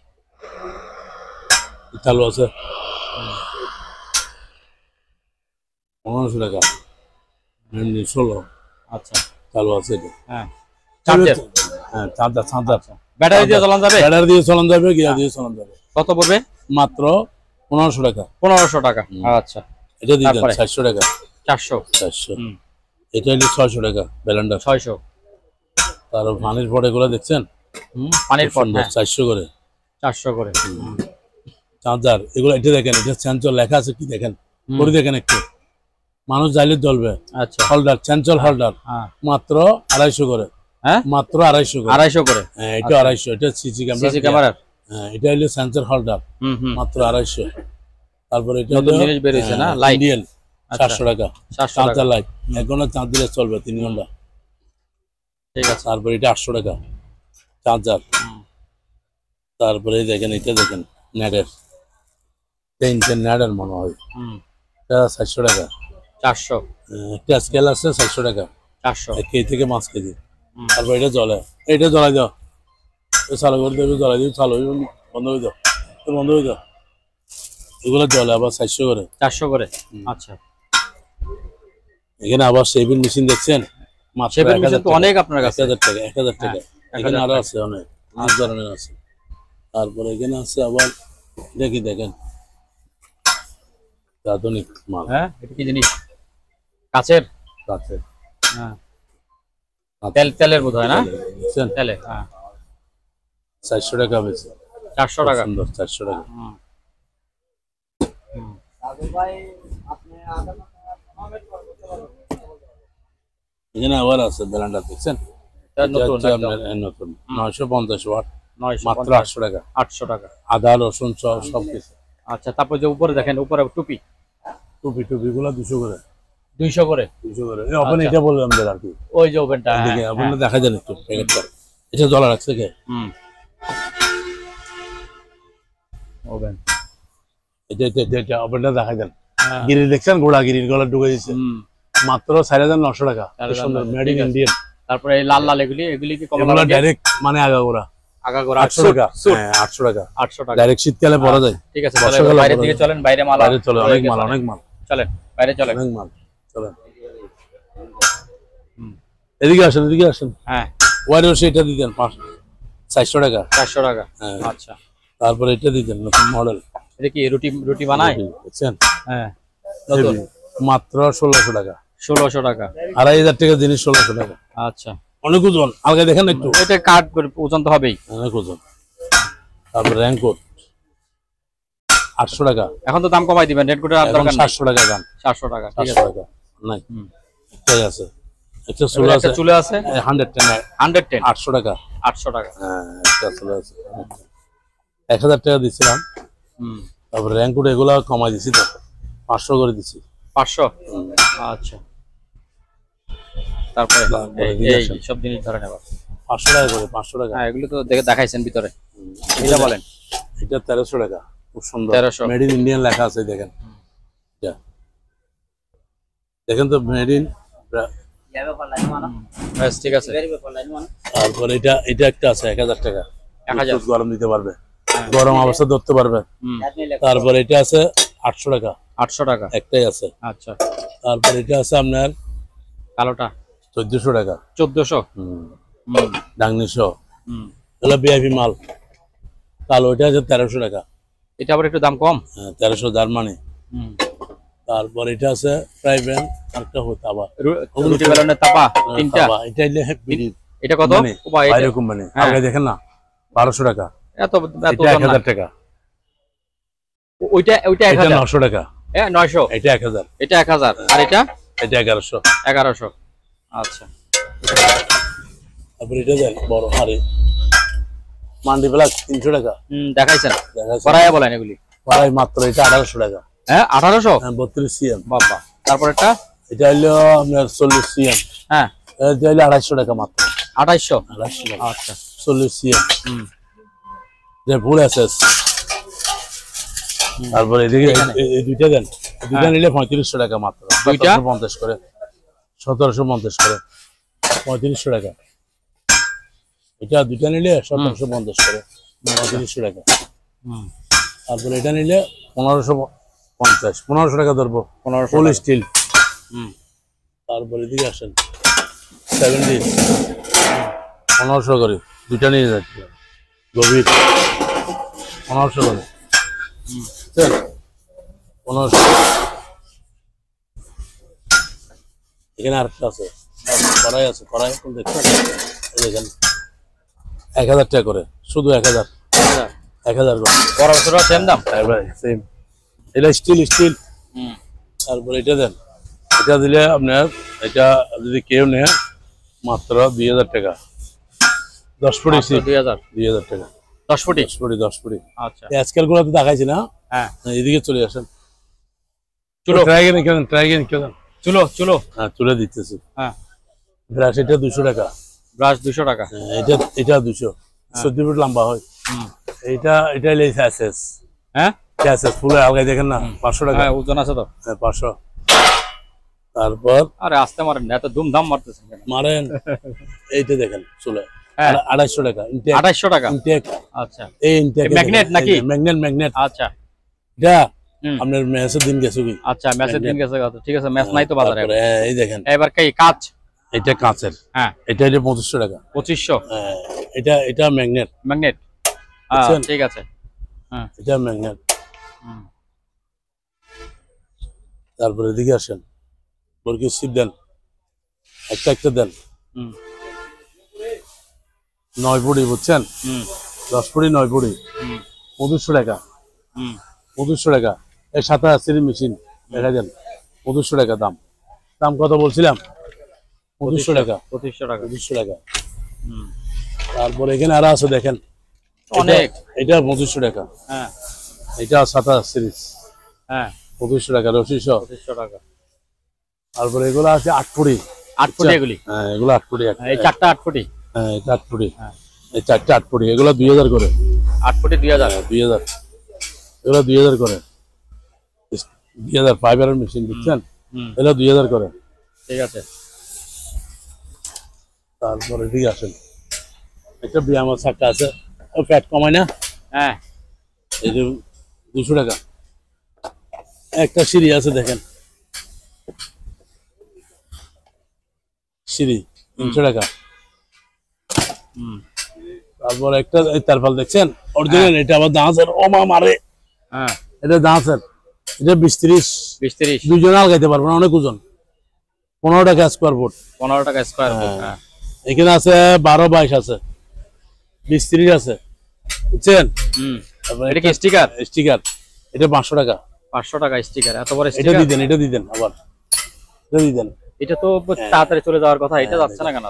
চালু আছে 1500 টাকা। 16 আচ্ছা চালু আছে এটা। হ্যাঁ চার্জার। হ্যাঁ চার্জার। ব্যাটারি দিয়ে চালানো যাবে? ব্যাটারি দিয়ে চালানো যাবে, গিয়ার দিয়ে চালানো যাবে। কত পড়বে? মাত্র 1500 টাকা। 1500 টাকা। আচ্ছা এটা দিয়ে দেন তারপরে? 400 টাকা। 400। এটা হলো 600 টাকা ব্যালেন্ডার। 600। তার পানির পট এগুলো দেখছেন, পানির পট 400 করে। 400 করে। চার্জার এগুলো, এটা দেখেন, এটা সেন্সর লেখা আছে কি দেখেন, করে দেখেন একটু, মানুষ যাইলে জ্বলবে। আচ্ছা হোল্ডার, সেন্সর হোল্ডার হ্যাঁ মাত্র 250 করে। হ্যাঁ মাত্র 250 করে। 250 করে। হ্যাঁ এটা 250। এটা সিসি ক্যামেরা। হ্যাঁ এটা হলো সেন্সর হোল্ডার, মাত্র 250। তারপরে এটা নতুন জিনিস বের হইছে না, লাইট ইন্ডিয়ান 700 টাকা। 700 টাকা চার্জার লাইট, এক ঘন্টা চার্জ দিলে চলবে 3 ঘন্টা। ঠিক আছে। তারপরে এটা 800 টাকা চার্জার। তারপরে দেখেন, এটা দেখেন নেটের, নেটের মনে হয়, এটা 400 টাকা। 400। একটা স্কেল আছে 400 টাকা, 400। 1 কেজি থেকে 5 কেজি। তারপর এটা জ্বলে, এটা জ্বলাই দাও, চালু করে দেবে, জ্বলাই দিবে, চালু হইব, বন্ধ হয়ে দাও, বন্ধ হয়ে দাও। এগুলো জ্বলে আবার 400 করে। 400 করে। আচ্ছা এখানে আবার শেভিং মেশিন দেখছেন, মাত্র শেভিং মেশিন তো অনেক আপনার কাছে। 1000 টাকা। 1000 টাকা। এখানে আরো আছে অনেক ধরনের আছে। তারপরে এখানে আছে আবার, দেখি দেখেন আধুনিক মাল। হ্যাঁ এটা কি জিনিস? কাচের। কাছে হ্যাঁ তেলের বোধ হয় না? দেখছেন, তেলে। হ্যাঁ 400 টাকা বেশি। 400 টাকা। সুন্দর 400 টাকা। এখানে আবার আছে ব্যালেন্ডার দেখছেন, নতুন নতুন 950 ওয়াট, মাত্র 800 টাকা। 800 টাকা। আদা রসুন সব কিছু। আচ্ছা তারপর যে উপরে দেখেন, উপরে টুপি টুপি গুলো 200 করে। 200 করে। 200 করে। ওপেন, এটা বললাম যে আর কি, ওই যে ওভেনটা এদিকে আপনারা দেখা যান একটু প্যাকেটটা। এটা ডলার রাখছে কে? ওভেন। এটা ওপেনটা দেখা যান। গিরিল দেখছেন, গোড়া গিরিল গলা ঢুকে দিয়েছে, মাত্র 4900 টাকা। সুন্দর মেড ইন ইন্ডিয়ান। তারপরে এই লাল লাল এগুলি কি কমলা? এগুলো ডাইরেক্ট মানে আগাগোড়া। 800 টাকা। হ্যাঁ 800 টাকা। 800 টাকা ডাইরেক্ট শীতকালে পরা যায়। ঠিক আছে তাহলে বাইরে দিকে চলেন, বাইরে মাল। বাইরে চলে, অনেক মাল। চলেন বাইরে চলেন। অনেক মাল, চলেন। এদিকে আসেন। হ্যাঁ ওয়ার রশি এটা দিতেন 400 টাকা। 400 টাকা। হ্যাঁ আচ্ছা তারপরে এটা দিতেন নতুন মডেল। এটা কি রুটি বানায়? দেখছেন, হ্যাঁ নতুন, মাত্র 1600 টাকা। 1600 টাকা। 2500 টাকা জিনিস, 1600 টাকা। আচ্ছা অনেক ওজন, আলগা দেখেন একটু, এটা কাট ওজন তো হবেই, অনেক ওজন। তারপরে র্যাঙ্কোট 800 টাকা। এখন তো দাম কমাই দিবেন, রেড কোটের আর দরকার নেই। 700 টাকা দাম। 700 টাকা। ঠিক 700 আছে। টাকা নাই, ঠিক আছে। একটা চুলে আছে 110 800 টাকা। 800 টাকা। হ্যাঁ একটা চুলে আছে 1000 টাকা দিছিলাম। তারপরে র্যাঙ্কোট এগুলো কমাই দিছি তো, 500 করে দিছি। 500। আচ্ছা তারপরে এই সব জিনিস ধরে নেব 500 টাকা করে। 500 টাকা। হ্যাঁ এগুলো তো দেখাইছেন ভিতরে। এটা বলেন। এটা 1300 টাকা। খুব সুন্দর 1300 মেড ইন ইন্ডিয়ান লেখা আছে দেখেন দেখেন তো মেড ইন। বেশ ঠিক আছে। তারপর এটা একটা আছে 1000 টাকা 1000 গরম দিতে পারবে, গরম অবস্থা ধরতে পারবে। তারপর এটা আছে 800 টাকা 800 টাকা একটাই আছে। আচ্ছা তারপর এটা আছে আপনার কালোটা 1400 টাকা 1400 ডাংনি সহ, এগুলো ভিআইপি মাল। কালো এটা আছে 1300 টাকা, এটা আবার একটু দাম কম। 1300 জার্মানি। তারপর এটা আছে প্রাইভেট আরেকটা হতো আবার রুটি বেলনের তাপা তিনটা। এটা হইলে বিডি, এটা কত? বাইরে কোম্পানি আগে দেখেন না 1200 টাকা। এত এত এটা 1000 টাকা, ওইটা 1000 900 টাকা, 900 এটা 1000, এটা 1000 আর এটা 1100 1100। আচ্ছা তারপর এটা দেন বড় হাড়ি মান্ডি ব্ল্যাক 300 টাকা দেখাইছেন দেখাইছে করাইয়া বলেন এগুলি প্রায় মাত্র এটা 1800 টাকা। 1800 32 সিএম। বাবা। তারপর এটা হলো আপনার 40 সিএম, এটা হলো 250 টাকা মাত্র। 2800 টাকা। আচ্ছা 40 সিএম যে ফুল এসএস। তারপর এদিকে এই দুইটা দেন, দুইটা নিলে 3500 টাকা মাত্র। দুইটা 1750 করে 1750 করে 3500 টাকা। এটা দুইটা নিলে 1750 করে 3500 টাকা। তারপর এটা নিলে 1550 টাকা ধরবো 1500 ফুল স্টিল। তারপর এদিকে আসেন 70 1500 করে দুইটা নিয়ে যাচ্ছে গভীর 1500 করে 1500। এখানে আরেকটা আছে কড়াই আছে, কড়াই কোন দেখছেন দেখেন 1000 টাকা করে, শুধু 1000 করে। বড় ছোট সেম দাম সেম। এটা স্টিল স্টিল। তারপর এটা দেন, এটা দিলে আপনার এটা যদি কেউ নেয় মাত্র 2000 টাকা 10 ফুটি 2000 টাকা 10 ফুটি 10 ফুটি। আচ্ছা আজকাল গুলো তো দেখাইছি না। হ্যাঁ এদিকে চলে আসেন, চলো ট্রাই কেন চলো হ্যাঁ তুলে দিতেছি। হ্যাঁ ব্রাশ এটা 200 টাকা, ব্রাশ 200 টাকা। এটা 200 14 ফুট লম্বা হয়। এটা লেস এসএস। হ্যাঁ এসএস ফুলে আলগাই দেখেন না 500 টাকা। হ্যাঁ ওজন আছে তো 500। তারপর আরে আস্তে মারেন না, এত ধুমধাম মারতেছেন কেন? মারেন এইটা দেখেন চলে 250 টাকা 2800 টাকা ইনটেক। আচ্ছা এই ইনটেক ম্যাগনেট নাকি? ম্যাগনেট। আচ্ছা এটা আপনার ম্যাচের দিন গেছে কি? আচ্ছা ম্যাচের দিন গেছে কত? ঠিক আছে ম্যাচ নাই তো বাজারে। এই দেখেন এবার কি কাচ? এটা কাঁচের। হ্যাঁ এটা হলো 2500 টাকা 2500। এটা ম্যাগনেট। ঠিক আছে হ্যাঁ এটা ম্যাগনেট। তারপরে এদিকে আসেন, বরকি সিপ দেন একটা দেন 9 ফুটি বুঝছেন 10 ফুটি 9 ফুটি 2500 টাকা 2500 টাকা। এই 87 মেশিন দেখা দেন 2500 টাকা দাম কত বলছিলাম 2500 টাকা 2500 টাকা। তারপর এখানে আরো আছে দেখেন অনেক, এটা 2500 টাকা। হ্যাঁ এটা 27 সিরিজ, হ্যাঁ 2500 টাকা 2500 টাকা। তারপর এগুলো আছে 8 ফুটি এগুলি। হ্যাঁ এগুলো 8 ফুটি এই চারটা 8 ফুটি। হ্যাঁ এটা 8 ফুটি। এই চারটা 8 ফুটি এগুলো 2000 করে 8 ফুটি 2000 এগুলো 2000 করে 2000 ফাইবারের মেশিন বুঝছেন এগুলো 2000 করে। ঠিক আছে। তারপর এদিকে আসেন, একটা ব্যায়ামের চাকা আছে ফ্যাট কমায় না। হ্যাঁ এই যে 200 টাকা। একটা সিঁড়ি আছে দেখেন, সিঁড়ি 300 টাকা। তারপর একটা তারফল দেখছেন অরিজিনাল, এটা আবার দাঁতের ও মা মারে। হ্যাঁ এটা দাঁতের, এটা 20-30 দুইজনে আলগাইতে পারবো না, অনেক ওজন। 15 টাকা স্কোয়ার ফুট 15 টাকা স্কোয়ার ফুট। হ্যাঁ এখানে আছে 12-22 আছে 20-30 আছে বুঝছেন। এটা কি স্টিকার? এটা 500 টাকা 500 টাকা স্টিকার। এত বড় এটা স্টিকার? দিয়ে দেন আবার এটা দিয়ে দেন। এটা তো তাড়াতাড়ি চলে যাওয়ার কথা, এটা যাচ্ছে না কেন?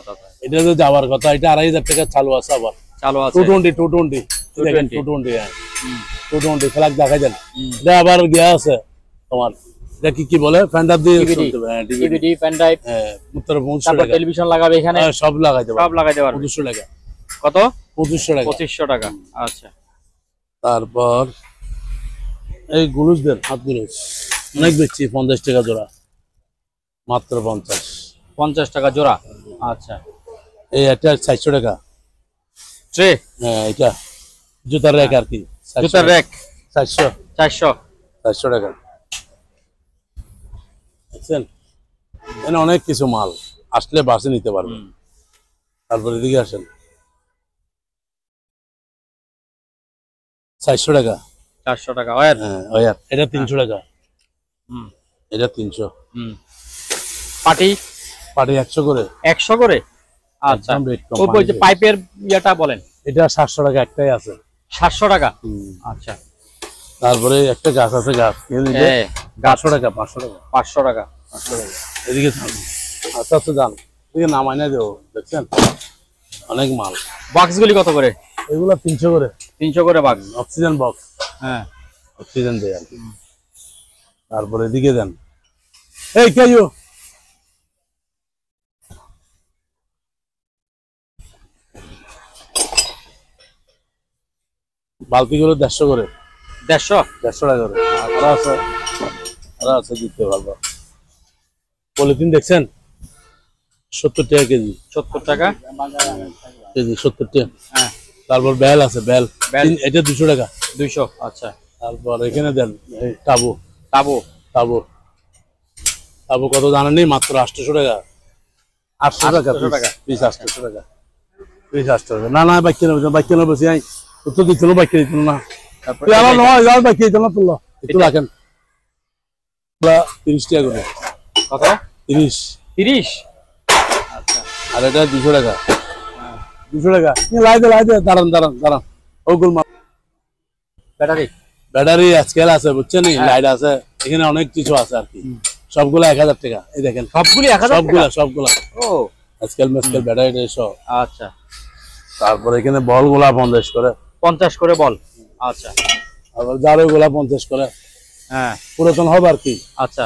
এটা তো যাওয়ার কথা, এটা 2500 টাকা চালু আছে আবার চালু আছে 220 দেখেন 220 হ্যাঁ 220 ফ্ল্যাগ দেখাই দেন। এটা আবার গিয়া আছে তোমার, এটা কি বলে ফ্যান্ডার দিয়ে ডিভিডি পেন ড্রাইভ। হ্যাঁ উত্তর 2500 তারপর টাকা টেলিভিশন লাগাবে এখানে, সব লাগাইতে পারবে 2500 টাকা। কত? 2500 টাকা 2500 টাকা। আচ্ছা তারপর এই গুলুসদের হাত গুলুস অনেক বেচছি, 50 টাকা জোড়া, মাত্র 50 টাকা জোড়া। আচ্ছা, এই এটা 400 টাকা ট্রে। হ্যাঁ, এটা জুতার র্যাক আর কি, জুতার র‍্যাক 400 400 টাকা। দেখছেন এখানে অনেক কিছু মাল, আসলে বাসে নিতে পারবেন। তারপরে এদিকে আসেন, 400 টাকা। 400 টাকা ওয়ার। হ্যাঁ ওয়ার, এটা 300 টাকা। এটা 300। পাটি পাটি 100 করে। 100 করে। আচ্ছা, একদম রেট কম। ওই যে পাইপের ইয়াটা বলেন, এটা 700 টাকা একটাই আছে। 700 টাকা। আচ্ছা, তারপরে একটা গাছ আছে, গাছ 500 টাকা। 500 টাকা। এদিকে আচ্ছা আচ্ছা যান, এদিকে নামাই না দেবো। দেখছেন অনেক মাল। বক্সগুলি কত করে? এগুলা 300 করে। 300 করে বক্স। Oxygen box. হ্যাঁ, অক্সিজেন দেয় আর কি। তারপরে এদিকে দেন, এই কেউ বালতি গুলো 150 করে। 150 টাকা করে। আরো আছে দিতে পারবো। পলিথিন দেখছেন 70 টাকা কেজি। 70 টাকা কেজি 70 টাকা। হ্যাঁ, তারপর বেল আছে, বেল এটা 200 টাকা। 200। আচ্ছা, তারপর এখানে দেন এই তাবু। তাবু তাবু তাবু কত জানেন? মাত্র 800 টাকা। 800 টাকা পিস। 800 টাকা পিস। 800 টাকা। না না, বাকি নেবে বেশি আই তো দিছিল, বাকি দিছিল না। তারপর তুই আমার নয় যাও, বাকি দিছিল না, তুললো একটু রাখেন। 30 টাকা করে। কত? 30। আচ্ছা, আর এটা 200 টাকা। 200 টাকা। লাই দে দাঁড়ান ওগুল মাল। ব্যাটারি আজকাল আছে, বুঝছেন? লাইট আছে, এখানে অনেক কিছু আছে আর কি। সবগুলা 1000 টাকা। এই দেখেন সবগুলি 1000 টাকা? সবগুলা। ও আজকাল ব্যাটারি সব। আচ্ছা, তারপরে এখানে বল গুলা 50 করে। 50 করে বল। আচ্ছা, আবার জারো গুলা 50 করে। হ্যাঁ, পুরাতন হবে আর কি। আচ্ছা,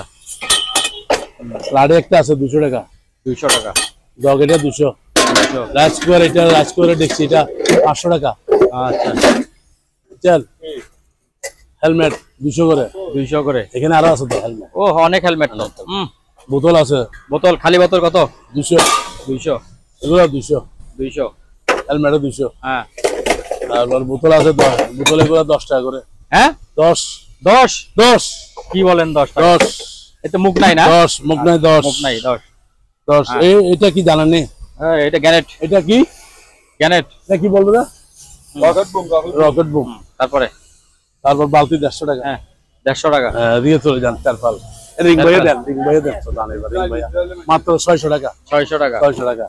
লাড়ি একটা আছে 200 টাকা। 200 টাকা। জগ এটা 200। রাজকুয়ার এটা রাজকুয়ারের দেখছি, এটা 500 টাকা। আচ্ছা, চল হেলমেট 200 করে। 200 করে। এখানে আরো আছে তো হেলমেট। ও, অনেক হেলমেট তো। বোতল আছে। বোতল, খালি বোতল কত? 200। 200। এগুলো 200। 200। হেলমেটও 200। হ্যাঁ, তারপর বোতল আছে 10। বোতল এগুলো 10 টাকা করে। হ্যাঁ, 10 কি বলেন? 10 টাকা? 10 এটা মুখ নাই না? 10 মুখ নাই। 10 মুখ নাই। 10। এটা কি জানেন নি? হ্যাঁ, এটা গ্যানেট। এটা কি গ্যানেট এটা কি বলবো না? Rocket broom. তারপর বালতি 150 টাকা। হ্যাঁ, 150 টাকা। দিয়ে চলে যান। চারপাল রিং ভাইয়া দেন। মাত্র 600 টাকা। 600 টাকা। 600 টাকা।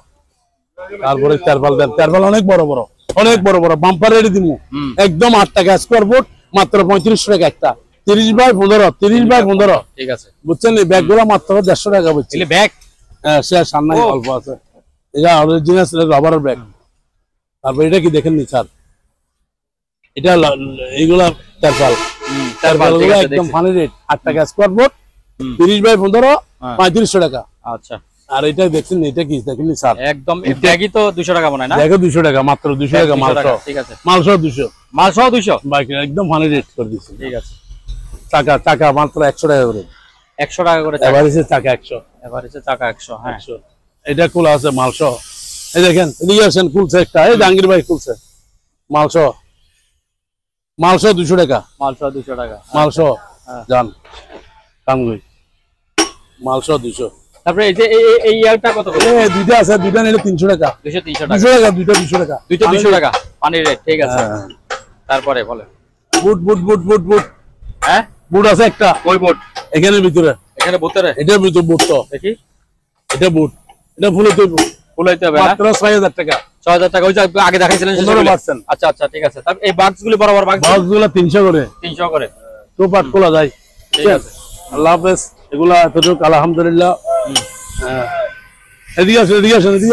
তারপরে চারপাল দেন। চারপাল অনেক বড় বড় বাম্পার রেডি দিমু। একদম 8 টাকা স্কয়ার ফুট, মাত্র 3500 টাকা একটা। 30 বাই 15। ঠিক আছে, বুঝছেন? এই ব্যাগগুলো মাত্র 150 টাকা বুঝছি। এলে ব্যাগ। হ্যাঁ, সে সামনে অল্প আছে। এটা অরিজিনাল রাবারের ব্যাগ। তারপর এটা কি দেখেন নি স্যার? এটা এইগুলা চারপাল। চারপালগুলো একদম ফানি রেট, 8 টাকা স্কয়ার ফুট, 30 বাই 15, 3500 টাকা। আচ্ছা, আর এটা দেখছেন, এটা কি দেখেন নি স্যার? একদম ব্যাগই তো 200 টাকা মনে হয় না? দেখো 200 টাকা, মাত্র 200 টাকা মালসহ। ঠিক আছে, মালসহ 200। মালসহ 200। বাইক একদম ফানি রেট করে দিচ্ছি। ঠিক আছে। চাকা মাত্র 100 টাকা করে। 100 টাকা করে। এভারেজে চাকা 100। এভারেজে চাকা 100। হ্যাঁ, 100। এটা খোলা আছে মালসহ। এই দেখেন, এদিকে আসেন, খুলছে একটা। এই জাহাঙ্গীর ভাই খুলছে মালসহ। 200 টাকা। মালসহ 200 টাকা। মালসহ যান কামগুই। মালসহ 200। তারপরে এই যে এই ইয়ারটা কত করে? দুইটা আছে, দুইটা নিলে 300 টাকা। 300 টাকা। 200 টাকা, দুইটা 200 টাকা। দুইটা 200 টাকা পানির রেট। ঠিক আছে। তারপরে বলে বুট। হ্যাঁ, বুট আছে একটা। ওই বুট এখানে ভিতরে। এখানে ভিতরে? এটার ভিতরে বুট তো দেখি। এটা বুট, এটা ফুলাইতে হবে না? মাত্র 6000 টাকা। 6000 টাকা। ওই যে আগে দেখাইছিলেন 15%। আচ্ছা আচ্ছা, ঠিক আছে। তারপর এই বাক্সগুলি বরাবর বাক্সগুলো 300 করে। 300 করে। তো পাট খোলা যায়। ঠিক আছে। আল্লাহ হাফেজ। এগুলা এতটুকু আলহামদুলিল্লাহ। হ্যাঁ, এদিকে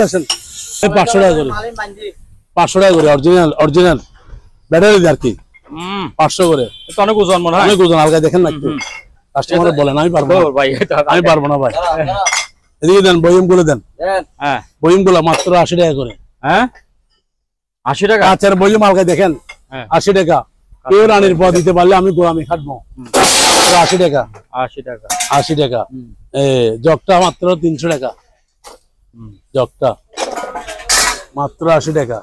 আসেন। 500 টাকা করে। 500 টাকা করে অরিজিনাল ব্যাটারি আর কি। 500 করে। এটা অনেক ওজন মনে হয়। অনেক ওজন। আলগা দেখেন না একটু। কাস্টমার বলেন, আমি পারবো না ভাই, আমি পারবো না ভাই। এদিকে দেন, বয়ম গুলো দেন। হ্যাঁ, বয়ম গুলো মাত্র 80 টাকা করে। হ্যাঁ, 80 টাকা। আচ্ছা, বয়ম আলগা দেখেন, 80 টাকা। কেউ রানীর পদ দিতে পারলে আমি গোলামি খাটবো। 80 টাকা, 80 টাকা, 80 টাকা। জগটা মাত্র 300 টাকা, জগটা মাত্র 80 টাকা।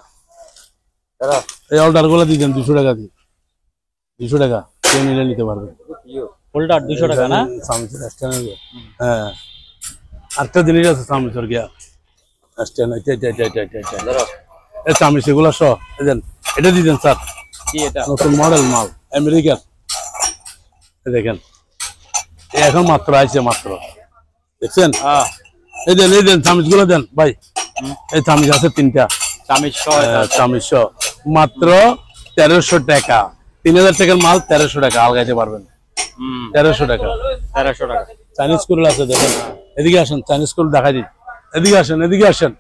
এই অর্ডার গুলো দিতেন 200 টাকা দিয়ে, 200 টাকা কেউ নিলে নিতে পারবে। হোল্ডার 200 টাকা না? হ্যাঁ, আরেকটা জিনিস আছে চামিচের গিয়া চামিচ, এগুলো সহ এটা দিতেন স্যার। কি এটা? নতুন মডেল মাল, আমেরিকার। দেখেন এখন মাত্র আইছে, মাত্র দেখছেন। এই দেন চামিচ গুলো দেন ভাই। এই চামিচ আছে 3টা, চামিচ সহ মাত্র 1300 টাকা। 3000 টাকার মাল 1300 টাকা আলগাইতে পারবেন। 1300 টাকা, 1300 টাকা। চাইনিজ কুরুল আছে দেখেন, এদিকে আসেন, চাইনিজ কুরুল দেখাই দিন। এদিকে আসেন, এদিকে আসেন,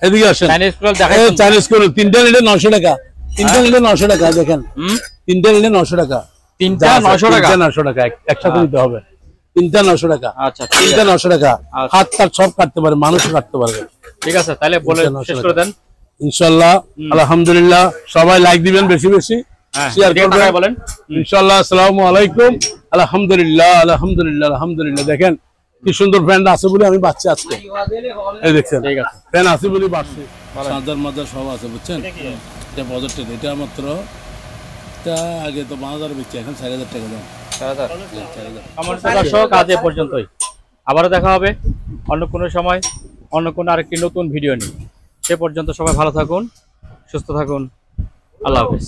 এদিকে আসেন। চাইনিজ কুরুল দেখাই। চাইনিজ কুরুল 3টা নিলে 900 টাকা, 3টা নিলে 900 টাকা। দেখেন 3টা নিলে 900 টাকা, 3টা 900 টাকা, 900 টাকা একসাথে নিতে হবে। 3টা 900 টাকা। আচ্ছা, 3টা 900 টাকা। হাত কাট সব কাটতে পারে, মানুষও কাটতে পারবে। ঠিক আছে, তাহলে বলে শেষ করে দেন। ইনশাআল্লাহ, আলহামদুলিল্লাহ। সবাই লাইক দিবেন বেশি বেশি, শেয়ার করবেন বলেন। ইনশাআল্লাহ। আসসালামু আলাইকুম। আলহামদুলিল্লাহ, আলহামদুলিল্লাহ, আলহামদুলিল্লাহ। দেখেন কি সুন্দর ফ্যান আছে বলে আমি বাচ্চা আজকে। এই দেখছেন, ঠিক আছে, ফ্যান আছে বলে বাড়ছে। সাজার মাজার সব আছে বুঝছেন। এটা বাজারটা, এটা মাত্র এটা আগে তো 5000 বেচছে, এখন 4000 টাকা দাম। 4000। আমার দর্শক আজ এ পর্যন্তই। আবারও দেখা হবে অন্য কোনো সময়, অন্য কোনো আরেকটি নতুন ভিডিও নিয়ে। সে পর্যন্ত সবাই ভালো থাকুন, সুস্থ থাকুন। আল্লাহ হাফেজ।